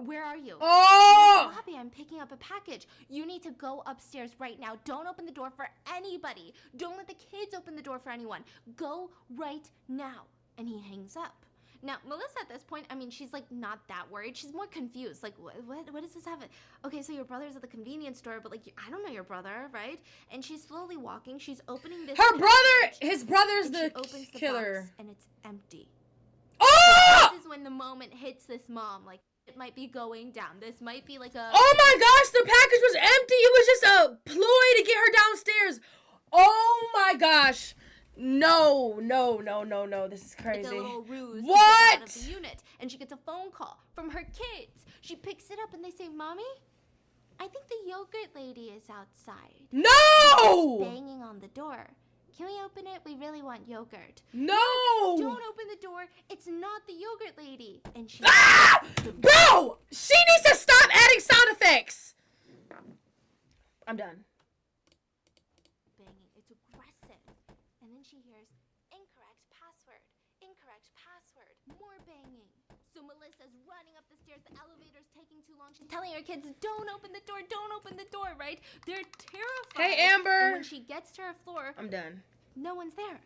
Where are you? Oh! Lobby, I'm picking up a package. You need to go upstairs right now. Don't open the door for anybody. Don't let the kids open the door for anyone. Go right now. And he hangs up. Now, Melissa at this point, I mean, she's like not that worried. She's more confused. Like, what does this have? Okay, so your brother's at the convenience store, but like, I don't know your brother, right? And she's slowly walking. She's opening this. His brother's and the she opens the killer. box, and it's empty. Oh! This is when the moment hits this mom. Like, it might be going down. This might be like a. Oh my gosh, the package was empty. It was just a ploy to get her downstairs. Oh my gosh. No. This is crazy. Like a little ruse What? to get out of the unit. And she gets a phone call from her kids. She picks it up and they say, Mommy, I think the yogurt lady is outside. No! Banging on the door. Can we open it? We really want yogurt. No! Don't open the door. It's not the yogurt lady. And she. Ah! Bro! She needs to stop adding sound effects. I'm done. Banging. It's aggressive. And then she hears incorrect password. Incorrect password. More banging. So Melissa's running up the stairs. The elevator's taking too long. She's telling her kids, don't open the door. Don't open the door, right? They're terrified. Hey, Amber. And when she gets to her floor, I'm done. no one's there.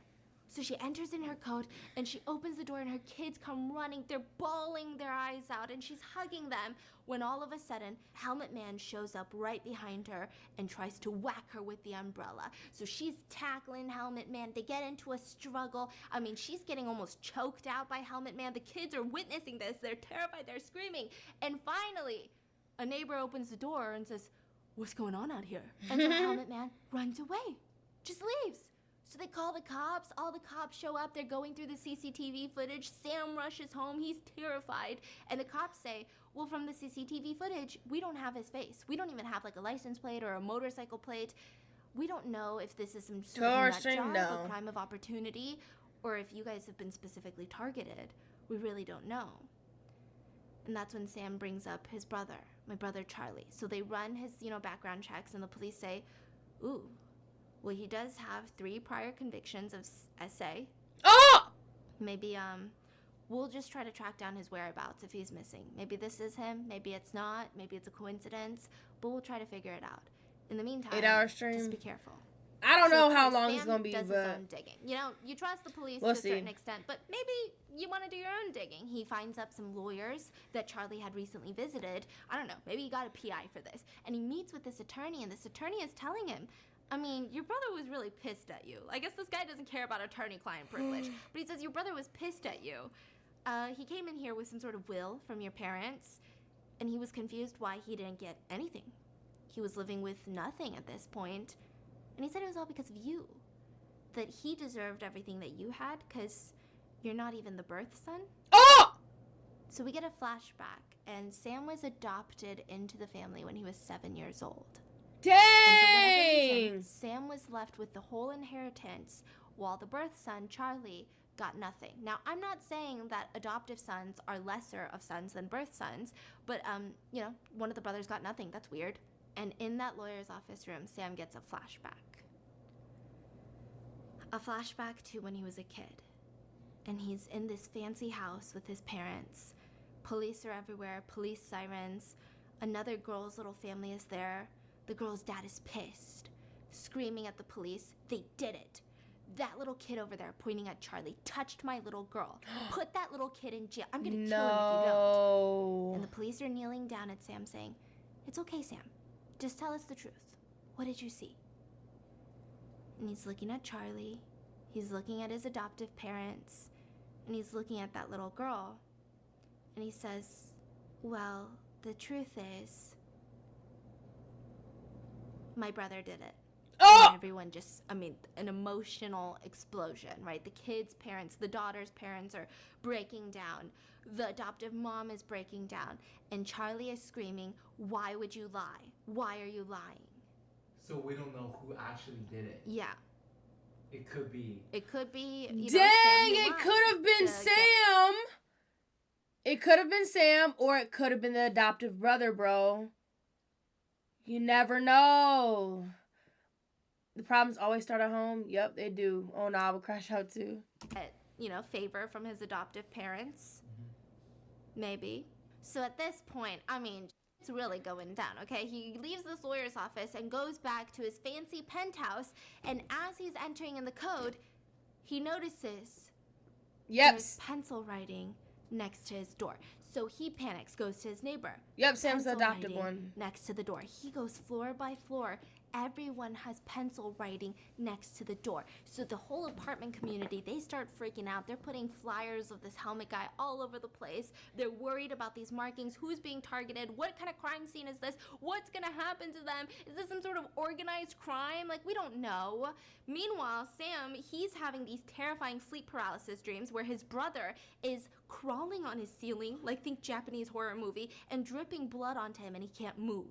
So she enters in her code and she opens the door and her kids come running. They're bawling their eyes out and she's hugging them when all of a sudden, Helmet Man shows up right behind her and tries to whack her with the umbrella. So she's tackling Helmet Man. They get into a struggle. I mean, she's getting almost choked out by Helmet Man. The kids are witnessing this. They're terrified. They're screaming. And finally, a neighbor opens the door and says, what's going on out here? And so Helmet Man runs away. Just leaves. So they call the cops. All the cops show up. They're going through the CCTV footage. Sam rushes home. He's terrified. And the cops say, well, from the CCTV footage, we don't have his face. We don't even have like a license plate or a motorcycle plate. We don't know if this is some sort of nut job, a crime of opportunity, or if you guys have been specifically targeted. We really don't know. And that's when Sam brings up his brother, my brother Charlie. So they run his, background checks, and the police say, ooh, well, he does have 3 prior convictions of SA. Oh! Maybe, we'll just try to track down his whereabouts if he's missing. Maybe this is him, maybe it's not, maybe it's a coincidence, but we'll try to figure it out. In the meantime, 8-hour stream. just be careful. I don't know how long it's Sam gonna be, does but his own digging. You trust the police we'll to a see. certain extent, but maybe you want to do your own digging. He finds up some lawyers that Charlie had recently visited. I don't know, maybe he got a PI for this. And he meets with this attorney, and this attorney is telling him, I mean, your brother was really pissed at you. I guess this guy doesn't care about attorney-client privilege, but he says your brother was pissed at you. He came in here with some sort of will from your parents, and he was confused why he didn't get anything. He was living with nothing at this point. And he said it was all because of you. That he deserved everything that you had because you're not even the birth son. Oh! So we get a flashback, and Sam was adopted into the family when he was 7 years old. Dang! And for whatever reason, Sam was left with the whole inheritance while the birth son, Charlie, got nothing. Now, I'm not saying that adoptive sons are lesser of sons than birth sons, but, one of the brothers got nothing. That's weird. And in that lawyer's office room, Sam gets a flashback. A flashback to when he was a kid. And he's in this fancy house with his parents. Police are everywhere, police sirens. Another girl's little family is there. The girl's dad is pissed, screaming at the police. They did it. That little kid over there, pointing at Charlie, touched my little girl. Put that little kid in jail. I'm gonna kill him if you don't. And the police are kneeling down at Sam saying, it's okay, Sam. Just tell us the truth. What did you see? And he's looking at Charlie. He's looking at his adoptive parents. And he's looking at that little girl. And he says, well, the truth is, my brother did it. Oh! And everyone an emotional explosion, right? The kid's parents, the daughter's parents are breaking down. The adoptive mom is breaking down. And Charlie is screaming, why would you lie? Why are you lying? So we don't know who actually did it. Yeah. It could be. Dang, it could have been Sam. It could have been Sam, or it could have been the adoptive brother, bro. You never know. The problems always start at home. Yep, they do. Oh, no, I would crash out too. Favor from his adoptive parents. Mm-hmm. Maybe. So at this point, it's really going down, okay? He leaves this lawyer's office and goes back to his fancy penthouse, and as he's entering in the code, he notices there's pencil writing next to his door. So he panics, goes to his neighbor. Yep, Sam's the adopted one. Next to the door. He goes floor by floor. Everyone has pencil writing next to the door. So the whole apartment community, they start freaking out. They're putting flyers of this helmet guy all over the place. They're worried about these markings. Who's being targeted? What kind of crime scene is this? What's going to happen to them? Is this some sort of organized crime? We don't know. Meanwhile, Sam, he's having these terrifying sleep paralysis dreams where his brother is crawling on his ceiling, think Japanese horror movie, and dripping blood onto him, and he can't move.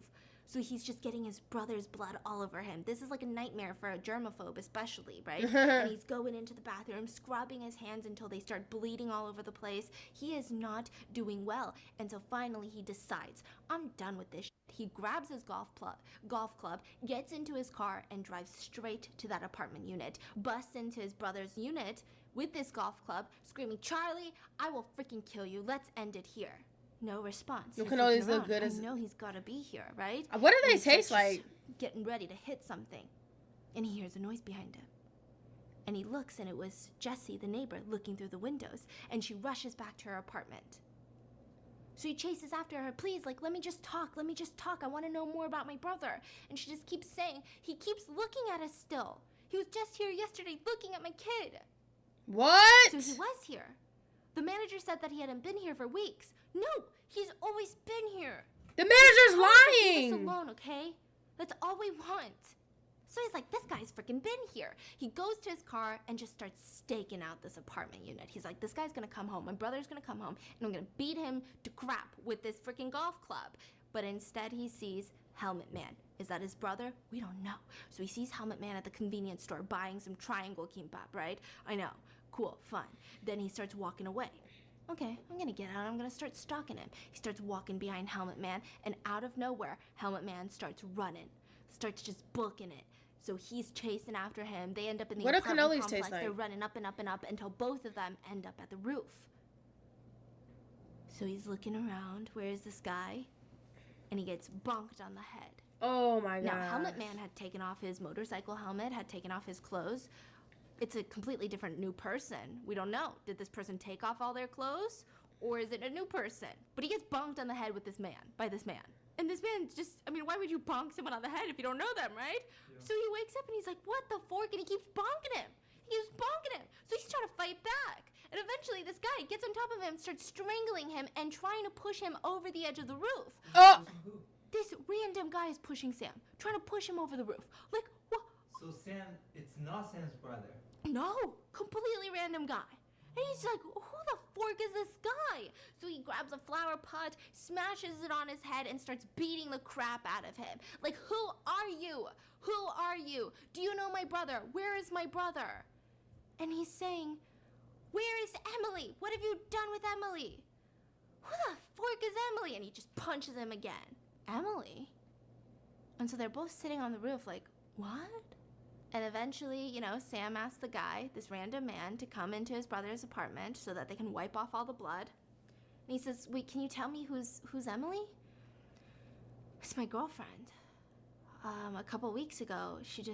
So he's just getting his brother's blood all over him. This is like a nightmare for a germaphobe especially, right? And he's going into the bathroom, scrubbing his hands until they start bleeding all over the place. He is not doing well. And so finally he decides, I'm done with this shit. He grabs his golf club, gets into his car, and drives straight to that apartment unit. Busts into his brother's unit with this golf club, screaming, Charlie, I will freaking kill you. Let's end it here. No response. You can always look good as. I know he's got to be here, right? What do they taste like? Getting ready to hit something. And he hears a noise behind him. And he looks, and it was Jessie, the neighbor, looking through the windows. And she rushes back to her apartment. So he chases after her. Please, let me just talk. I want to know more about my brother. And she just keeps saying, he keeps looking at us still. He was just here yesterday looking at my kid. What? So he was here. The manager said that he hadn't been here for weeks. No, he's always been here. The manager's lying. Leave us alone, okay? That's all we want. So he's like, this guy's freaking been here. He goes to his car and just starts staking out this apartment unit. He's like, this guy's gonna come home. My brother's gonna come home, and I'm gonna beat him to crap with this freaking golf club. But instead he sees Helmet Man. Is that his brother? We don't know. So he sees Helmet Man at the convenience store buying some triangle kimbap, right? I know. Cool, fun. Then he starts walking away. Okay, I'm gonna get out. I'm gonna start stalking him. He starts walking behind Helmet Man, and out of nowhere, Helmet Man starts running. Starts just booking it. So he's chasing after him. They end up in the apartment cannolis complex. taste like? They're running up and up and up until both of them end up at the roof. So he's looking around. Where is this guy? And he gets bonked on the head. Oh my god. Now, Helmet Man had taken off his motorcycle helmet, had taken off his clothes. It's a completely different new person. We don't know. Did this person take off all their clothes? Or is it a new person? But he gets bonked on the head with this man, by this man. And this man just, I mean, why would you bonk someone on the head if you don't know them, right? Yeah. So he wakes up and he's like, what the fork? And he keeps bonking him. He keeps bonking him. So he's trying to fight back. And eventually this guy gets on top of him, starts strangling him and trying to push him over the edge of the roof. Oh! This random guy is pushing Sam, trying to push him over the roof. Like, what? So Sam, it's not Sam's brother. No, completely random guy. And he's like, who the fork is this guy? So he grabs a flower pot, smashes it on his head, and starts beating the crap out of him. Like, who are you? Who are you? Do you know my brother? Where is my brother? And he's saying, where is Emily? What have you done with Emily? Who the fork is Emily? And he just punches him again. Emily? And so they're both sitting on the roof like, what? And eventually, you know, Sam asks the guy, this random man, to come into his brother's apartment so that they can wipe off all the blood. And he says, wait, can you tell me who's Emily? It's my girlfriend. A couple weeks ago, she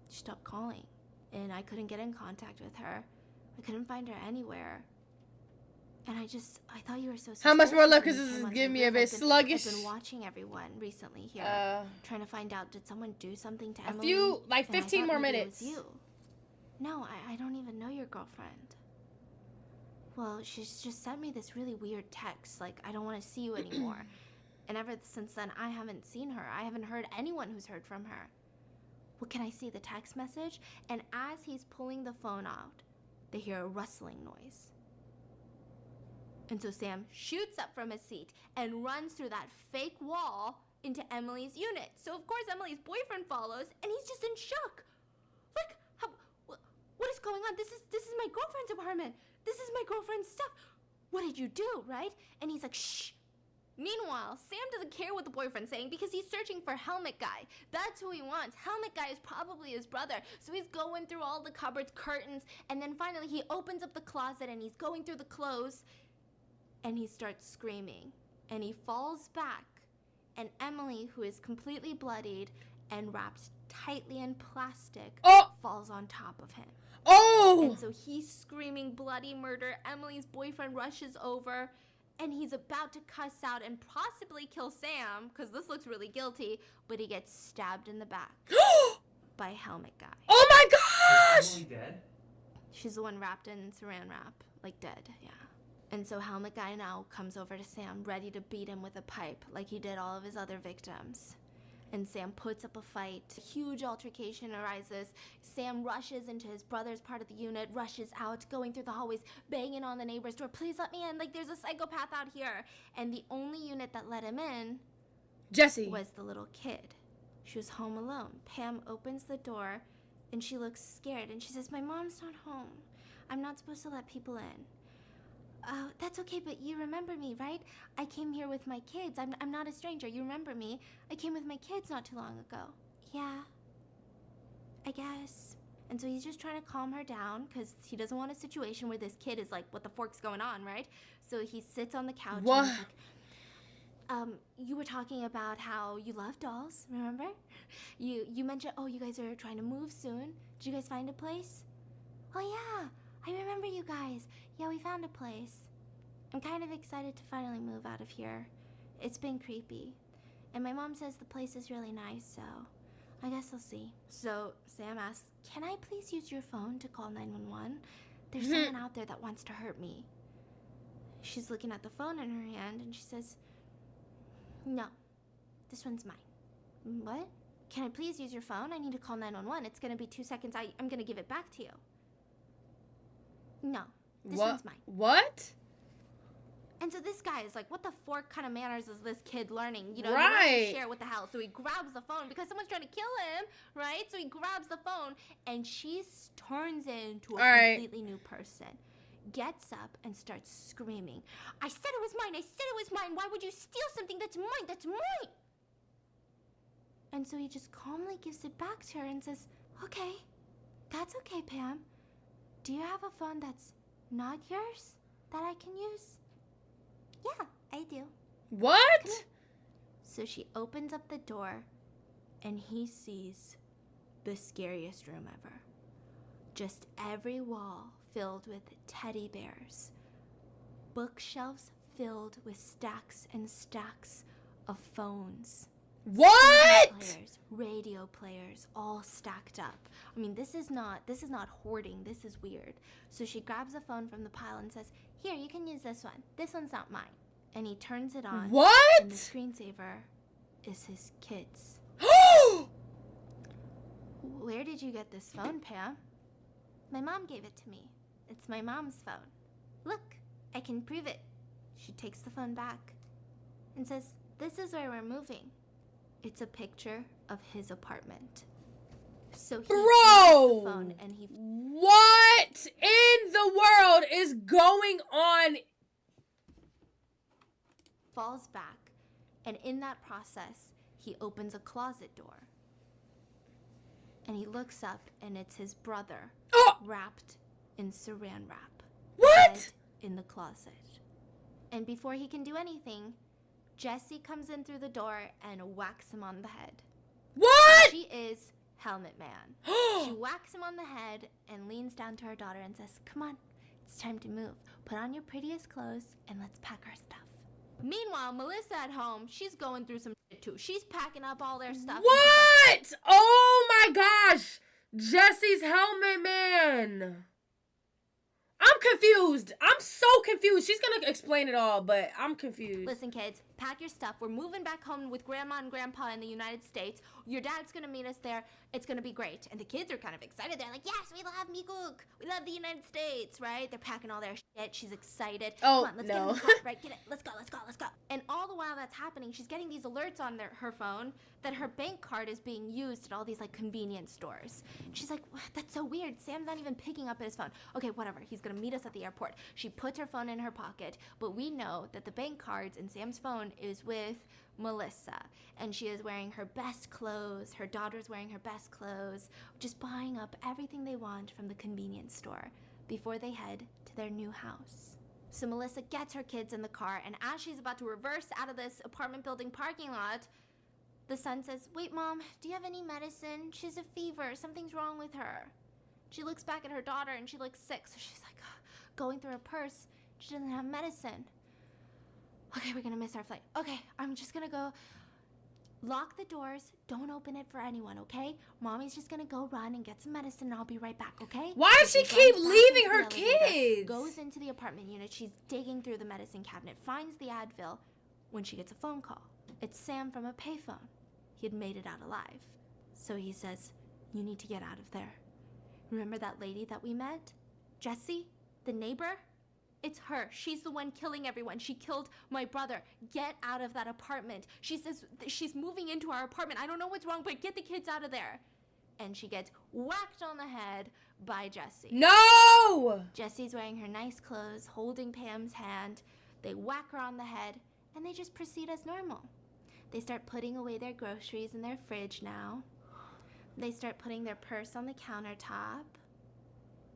stopped calling. And I couldn't get in contact with her. I couldn't find her anywhere. And I thought you were so How much more left? when Because you this came is onto giving the me a roof. bit sluggish. I've been watching everyone recently here, trying to find out, did someone do something to Emily? Like And I 15 thought more maybe minutes. It was you. No, I don't even know your girlfriend. Well, she's just sent me this really weird text, like, I don't want to see you anymore. And ever since then, I haven't seen her. I haven't heard anyone who's heard from her. Well, can I see the text message? And as he's pulling the phone out, they hear a rustling noise. And so Sam shoots up from his seat and runs through that fake wall into Emily's unit. So of course Emily's boyfriend follows, and he's just in shock. Like, what is going on? This is my girlfriend's apartment. This is my girlfriend's stuff. What did you do, right? And he's like, shh. Meanwhile, Sam doesn't care what the boyfriend's saying because he's searching for Helmet Guy. That's who he wants. Helmet Guy is probably his brother. So he's going through all the cupboards, curtains, and then finally he opens up the closet and he's going through the clothes. And he starts screaming, and he falls back, and Emily, who is completely bloodied and wrapped tightly in plastic, falls on top of him. Oh! And so he's screaming bloody murder. Emily's boyfriend rushes over, and he's about to cuss out and possibly kill Sam, because this looks really guilty, but he gets stabbed in the back by Helmet Guy. Oh my Is gosh! Emily dead? She's the one wrapped in saran wrap, like dead, yeah. And so Helmet Guy now comes over to Sam, ready to beat him with a pipe like he did all of his other victims. And Sam puts up a fight. A huge altercation arises. Sam rushes into his brother's part of the unit, rushes out, going through the hallways, banging on the neighbor's door. Please let me in, like there's a psychopath out here. And the only unit that let him in Jesse was the little kid. She was home alone. Pam opens the door and she looks scared and she says, my mom's not home. I'm not supposed to let people in. Oh, that's okay, but you remember me, right? I came here with my kids. I'm not a stranger. You remember me. I came with my kids not too long ago. Yeah, I guess. And so he's just trying to calm her down because he doesn't want a situation where this kid is like, what the fork's going on, right? So he sits on the couch What? and he's like, you were talking about how you love dolls, remember? You mentioned, you guys are trying to move soon. Did you guys find a place? Oh, yeah. I remember you guys. Yeah, we found a place. I'm kind of excited to finally move out of here. It's been creepy. And my mom says the place is really nice, so I guess we'll see. So Sam asks, can I please use your phone to call 911? There's someone out there that wants to hurt me. She's looking at the phone in her hand and she says, no, this one's mine. What? can I please use your phone? I need to call 911. It's going to be 2 seconds. I'm going to give it back to you. No, this one's mine. What? And so this guy is like, what the fork kind of manners is this kid learning? You know, Right. You don't share what the hell. So he grabs the phone because someone's trying to kill him, right? So he grabs the phone, and she turns into a completely new person. Gets up and starts screaming, I said it was mine. I said it was mine. Why would you steal something that's mine? That's mine. And so he just calmly gives it back to her and says, okay, that's okay, Pam. Do you have a phone that's not yours that I can use? Yeah, I do. What? So she opens up the door, and he sees the scariest room ever. Just every wall filled with teddy bears. Bookshelves filled with stacks and stacks of phones. What? CD players, radio players, all stacked up. I mean, this is not hoarding. This is weird. So she grabs a phone from the pile and says, here, you can use this one. This one's not mine. And he turns it on. What? And the screensaver is his kids. Where did you get this phone, Pam? My mom gave it to me. It's my mom's phone. Look, I can prove it. She takes the phone back and says, this is where we're moving. It's a picture of his apartment. So he takes the phone and he... What in the world is going on? Falls back, and in that process, he opens a closet door. And he looks up, and it's his brother, wrapped in saran wrap. What? Dead in the closet. And before he can do anything, Jessie comes in through the door and whacks him on the head. What? She is Helmet Man. She whacks him on the head and leans down to her daughter and says, come on, it's time to move. Put on your prettiest clothes and let's pack our stuff. Meanwhile, Melissa at home, she's going through some shit too. She's packing up all their stuff. What? Oh my gosh. Jesse's Helmet Man. I'm confused. I'm so confused. She's going to explain it all, but I'm confused. Listen, kids, pack your stuff. We're moving back home with Grandma and Grandpa in the United States. Your dad's going to meet us there. It's going to be great. And the kids are kind of excited. They're like, yes, we love Miguk. We love the United States, right? They're packing all their shit. She's excited. Oh, come on, let's get in the car, right? Get it. Let's go, let's go, let's go. And all the while that's happening, she's getting these alerts on her phone that her bank card is being used at all these, like, convenience stores. She's like, that's so weird. Sam's not even picking up his phone. Okay, whatever. He's going to meet us at the airport. She puts her phone in her pocket, but we know that the bank cards in Sam's phone is with Melissa, and she is wearing her best clothes. Her daughter's wearing her best clothes, just buying up everything they want from the convenience store before they head to their new house. So Melissa gets her kids in the car, and as she's about to reverse out of this apartment building parking lot, the son says, wait, Mom, do you have any medicine? She has a fever. Something's wrong with her. She looks back at her daughter, and she looks sick, so she's like, going through her purse. She doesn't have medicine. Okay, we're gonna miss our flight. Okay, I'm just gonna go lock the doors. Don't open it for anyone, okay? Mommy's just gonna go run and get some medicine, and I'll be right back, okay? Why does she keep leaving her kids? Goes into the apartment unit. She's digging through the medicine cabinet, finds the Advil when she gets a phone call. It's Sam from a payphone. He had made it out alive. So he says, you need to get out of there. Remember that lady that we met? Jessie? The neighbor? It's her. She's the one killing everyone. She killed my brother. Get out of that apartment. She says she's moving into our apartment. I don't know what's wrong, but get the kids out of there. And she gets whacked on the head by Jessie. No! Jessie's wearing her nice clothes, holding Pam's hand. They whack her on the head, and they just proceed as normal. They start putting away their groceries in their fridge now. They start putting their purse on the countertop.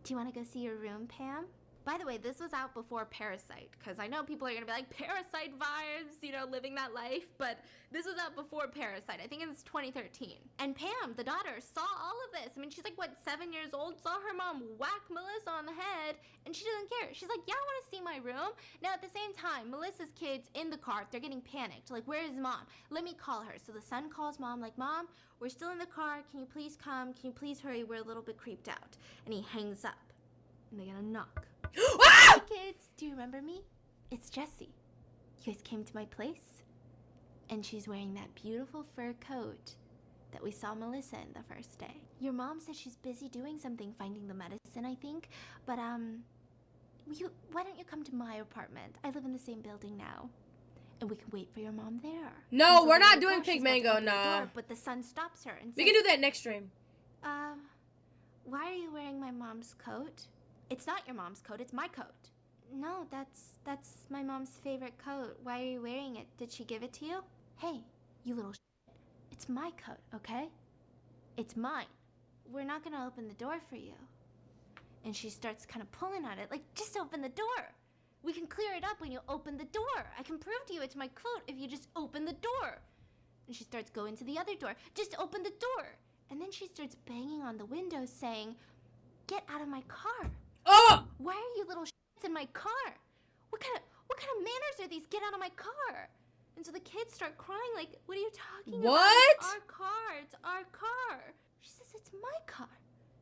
Do you want to go see your room, Pam? By the way, this was out before Parasite, because I know people are going to be like, Parasite vibes, you know, living that life, but this was out before Parasite. I think it's 2013. And Pam, the daughter, saw all of this. I mean, she's like, what, 7 years old? Saw her mom whack Melissa on the head, and she doesn't care. She's like, yeah, I want to see my room. Now, at the same time, Melissa's kids in the car, they're getting panicked. Like, where is Mom? Let me call her. So the son calls Mom, like, Mom, we're still in the car. Can you please come? Can you please hurry? We're a little bit creeped out. And he hangs up, and they get a knock. Hey kids, do you remember me? It's Jessie. You guys came to my place? And she's wearing that beautiful fur coat that we saw Melissa in the first day. Your mom said she's busy doing something, finding the medicine, I think. But, why don't you come to my apartment? I live in the same building now. And we can wait for your mom there. No, So we're then, not of doing course, she's Pink about to Mango, open the nah. door, but the son stops her and says, We can do that next stream. Why are you wearing my mom's coat? It's not your mom's coat, it's my coat. No, that's my mom's favorite coat. Why are you wearing it? Did she give it to you? Hey, you little shit. It's my coat, okay? It's mine. We're not gonna open the door for you. And she starts kind of pulling at it, like, just open the door. We can clear it up when you open the door. I can prove to you it's my coat if you just open the door. And she starts going to the other door. Just open the door. And then she starts banging on the window saying, get out of my car. Oh! Why are you little shits in my car? What kind of manners are these? Get out of my car. And so the kids start crying like, what are you talking about? What? It's our car. It's our car. She says, it's my car.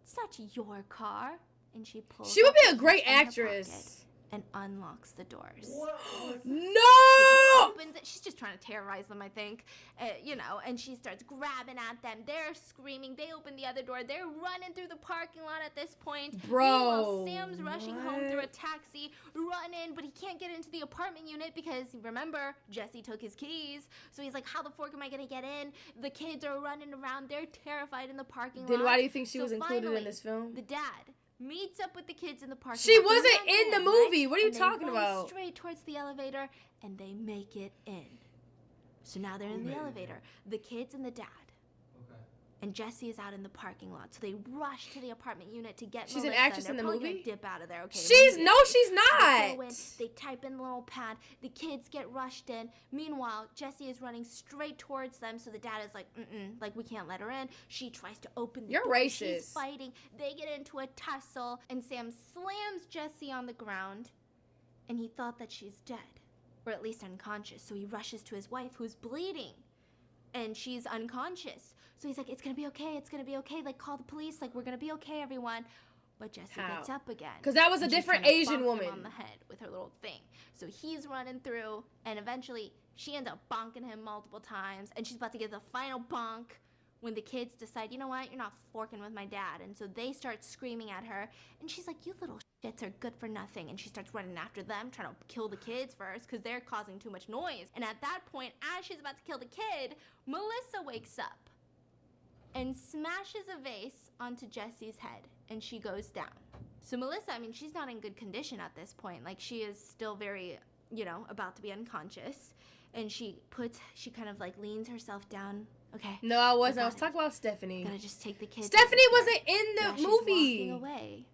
It's not your car. And she pulls She would out be a the great keys in her actress. pocket and unlocks the doors. No! Opens it. She's just trying to terrorize them, I think. And she starts grabbing at them. They're screaming. They open the other door. They're running through the parking lot at this point. Bro, Meanwhile, Sam's rushing home through a taxi, running, but he can't get into the apartment unit because, remember, Jesse took his keys. So he's like, how the fork am I going to get in? The kids are running around. They're terrified in the parking lot. Then why do you think she was included finally, in this film? The dad meets up with the kids in the parking She lot. They wasn't run in the movie. What are you and talking they run about? Straight towards the elevator, and they make it in. So now they're in the elevator. The kids and the dad. Okay. And Jesse is out in the parking lot. So they rush to the apartment unit to get She's an Melissa, actress and in they're the probably movie? gonna dip out of there. Okay. She's maybe. she's They not. go in, they type in the little pad. The kids get rushed in. Meanwhile, Jesse is running straight towards them. So the dad is like, like we can't let her in. She tries to open the You're door. racist. She's fighting. They get into a tussle, and Sam slams Jesse on the ground. And he thought that she's dead, or at least unconscious. So he rushes to his wife, who's bleeding, and she's unconscious. So he's like, it's gonna be okay. It's gonna be okay. Like, call the police. Like, we're gonna be okay, everyone. But Jesse gets up again. Because that was a and she's different trying to Asian bonk him woman. on the head with her little thing. So he's running through, and eventually she ends up bonking him multiple times, and she's about to get the final bonk when the kids decide, you know what, you're not forking with my dad. And so they start screaming at her, and she's like, you little shits are good for nothing. And she starts running after them, trying to kill the kids first because they're causing too much noise. And at that point, as she's about to kill the kid, Melissa wakes up and smashes a vase onto Jesse's head, and she goes down. So Melissa, I mean, she's not in good condition at this point. Like, she is still very, about to be unconscious. And she kind of like leans herself down. Okay. No, I wasn't. I got was it. talking about Stephanie. Gotta just take the kids. Stephanie out of wasn't in here. the She's movie. walking away.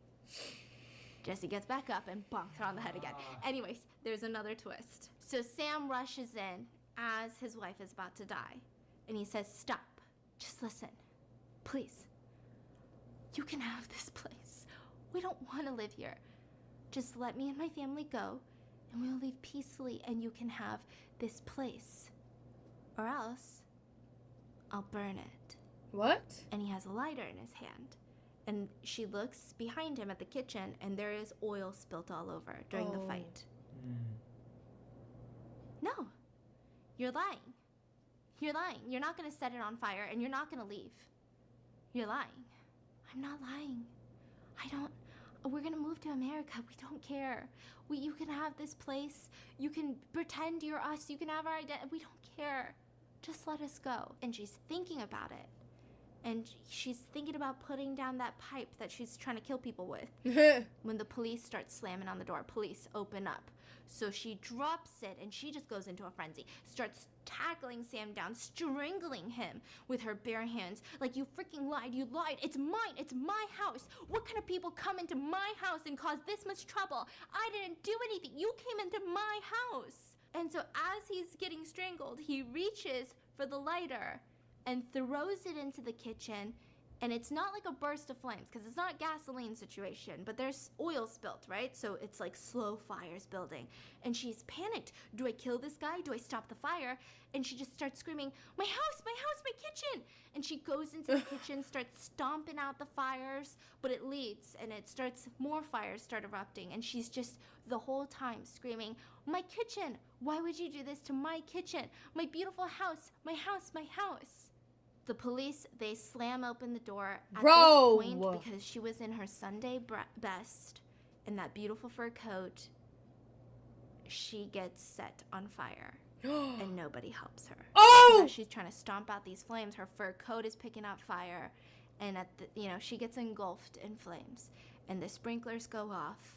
Jesse gets back up and bonks her on the head again. Anyways, there's another twist. So Sam rushes in as his wife is about to die. And he says, stop. Just listen. Please. You can have this place. We don't want to live here. Just let me and my family go, and we'll leave peacefully, and you can have this place. Or else, I'll burn it. What? And he has a lighter in his hand. And she looks behind him at the kitchen, and there is oil spilt all over during the fight. No, you're lying. You're lying. You're not going to set it on fire, and you're not going to leave. You're lying. I'm not lying. We're going to move to America. We don't care. You can have this place. You can pretend you're us. You can have our identity. We don't care. Just let us go. And she's thinking about it. And she's thinking about putting down that pipe that she's trying to kill people with. When the police start slamming on the door, police open up. So she drops it, and she just goes into a frenzy. Starts tackling Sam down, strangling him with her bare hands. Like, you freaking lied. You lied. It's mine. It's my house. What kind of people come into my house and cause this much trouble? I didn't do anything. You came into my house. And so as he's getting strangled, he reaches for the lighter and throws it into the kitchen. And it's not like a burst of flames, because it's not a gasoline situation, but there's oil spilt, right? So it's like slow fires building. And she's panicked. Do I kill this guy? Do I stop the fire? And she just starts screaming, my house, my kitchen! And she goes into the kitchen, starts stomping out the fires, but it leads, and more fires start erupting. And she's just the whole time screaming, my kitchen! Why would you do this to my kitchen? My beautiful house, my house, my house! The police, they slam open the door at Bro! this point because she was in her Sunday best and that beautiful fur coat. She gets set on fire and nobody helps her. Oh! As she's trying to stomp out these flames, her fur coat is picking up fire, and she gets engulfed in flames, and the sprinklers go off.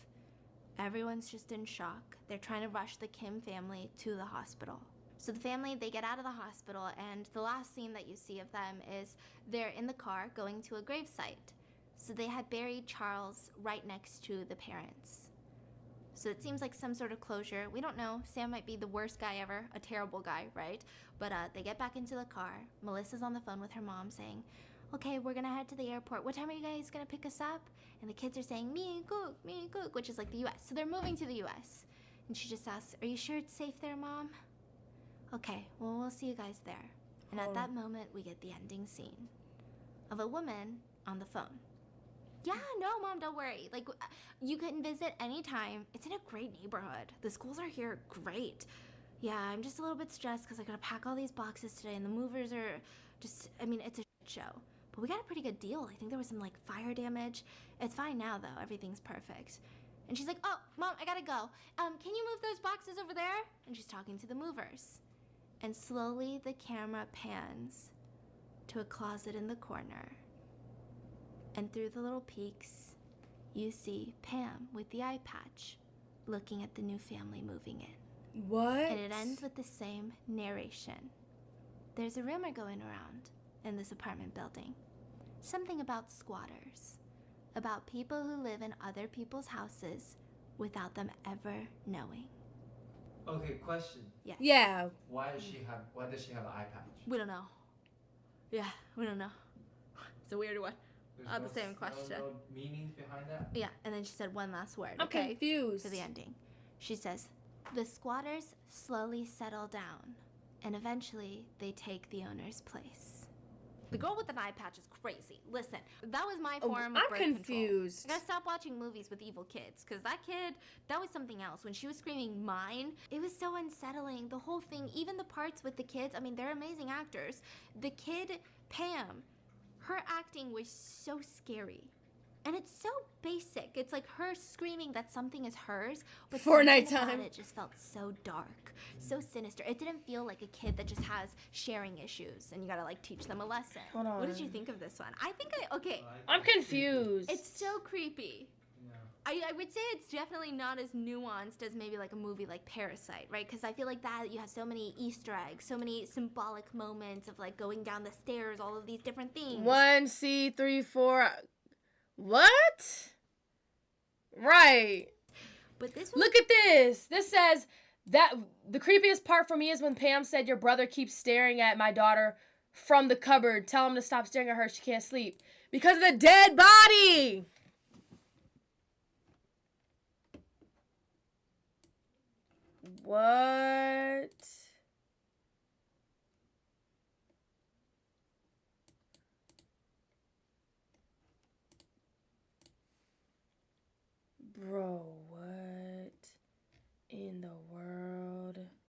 Everyone's just in shock. They're trying to rush the Kim family to the hospital. So the family, they get out of the hospital, and the last scene that you see of them is they're in the car going to a gravesite. So they had buried Charles right next to the parents. So it seems like some sort of closure. We don't know. Sam might be the worst guy ever, a terrible guy, right? But they get back into the car. Melissa's on the phone with her mom saying, okay, we're going to head to the airport. What time are you guys going to pick us up? And the kids are saying, me cook, which is like the U.S. So they're moving to the U.S. And she just asks, are you sure it's safe there, Mom? Okay, well, we'll see you guys there. And at that moment, we get the ending scene of a woman on the phone. Yeah, no, Mom, don't worry. Like, you can visit anytime. It's in a great neighborhood. The schools are here great. Yeah, I'm just a little bit stressed because I gotta pack all these boxes today, and the movers are just, it's a shit show. But we got a pretty good deal. I think there was some, like, fire damage. It's fine now, though. Everything's perfect. And she's like, oh, Mom, I gotta go. Can you move those boxes over there? And she's talking to the movers. And slowly the camera pans to a closet in the corner. And through the little peaks, you see Pam with the eye patch looking at the new family moving in. What? And it ends with the same narration. There's a rumor going around in this apartment building. Something about squatters. About people who live in other people's houses without them ever knowing. Okay, question. Yes. Yeah. Why does she have an eye patch? We don't know. Yeah, we don't know. It's a weird one. There's The same question. No meanings behind that? Yeah, and then she said one last word. I'm confused. For the ending. She says, the squatters slowly settle down, and eventually they take the owner's place. The girl with an eye patch is crazy. Listen, that was my form of birth confused. control. I gotta stop watching movies with evil kids, because that kid, that was something else. When she was screaming mine, it was so unsettling. The whole thing, even the parts with the kids, they're amazing actors. The kid, Pam, her acting was so scary. And it's so basic. It's like her screaming that something is hers, but For something nighttime. about it just felt so dark, so sinister. It didn't feel like a kid that just has sharing issues and you gotta like teach them a lesson. Hold on. What did you think of this one? I'm confused. It's so creepy. Yeah. I would say it's definitely not as nuanced as maybe like a movie like Parasite, right? Because I feel like that you have so many Easter eggs, so many symbolic moments of like going down the stairs, all of these different things. 1, 3, 4. What? Right. But this one, Look at this. This says that the creepiest part for me is when Pam said your brother keeps staring at my daughter from the cupboard. Tell him to stop staring at her. She can't sleep. Because of the dead body. What? Bro,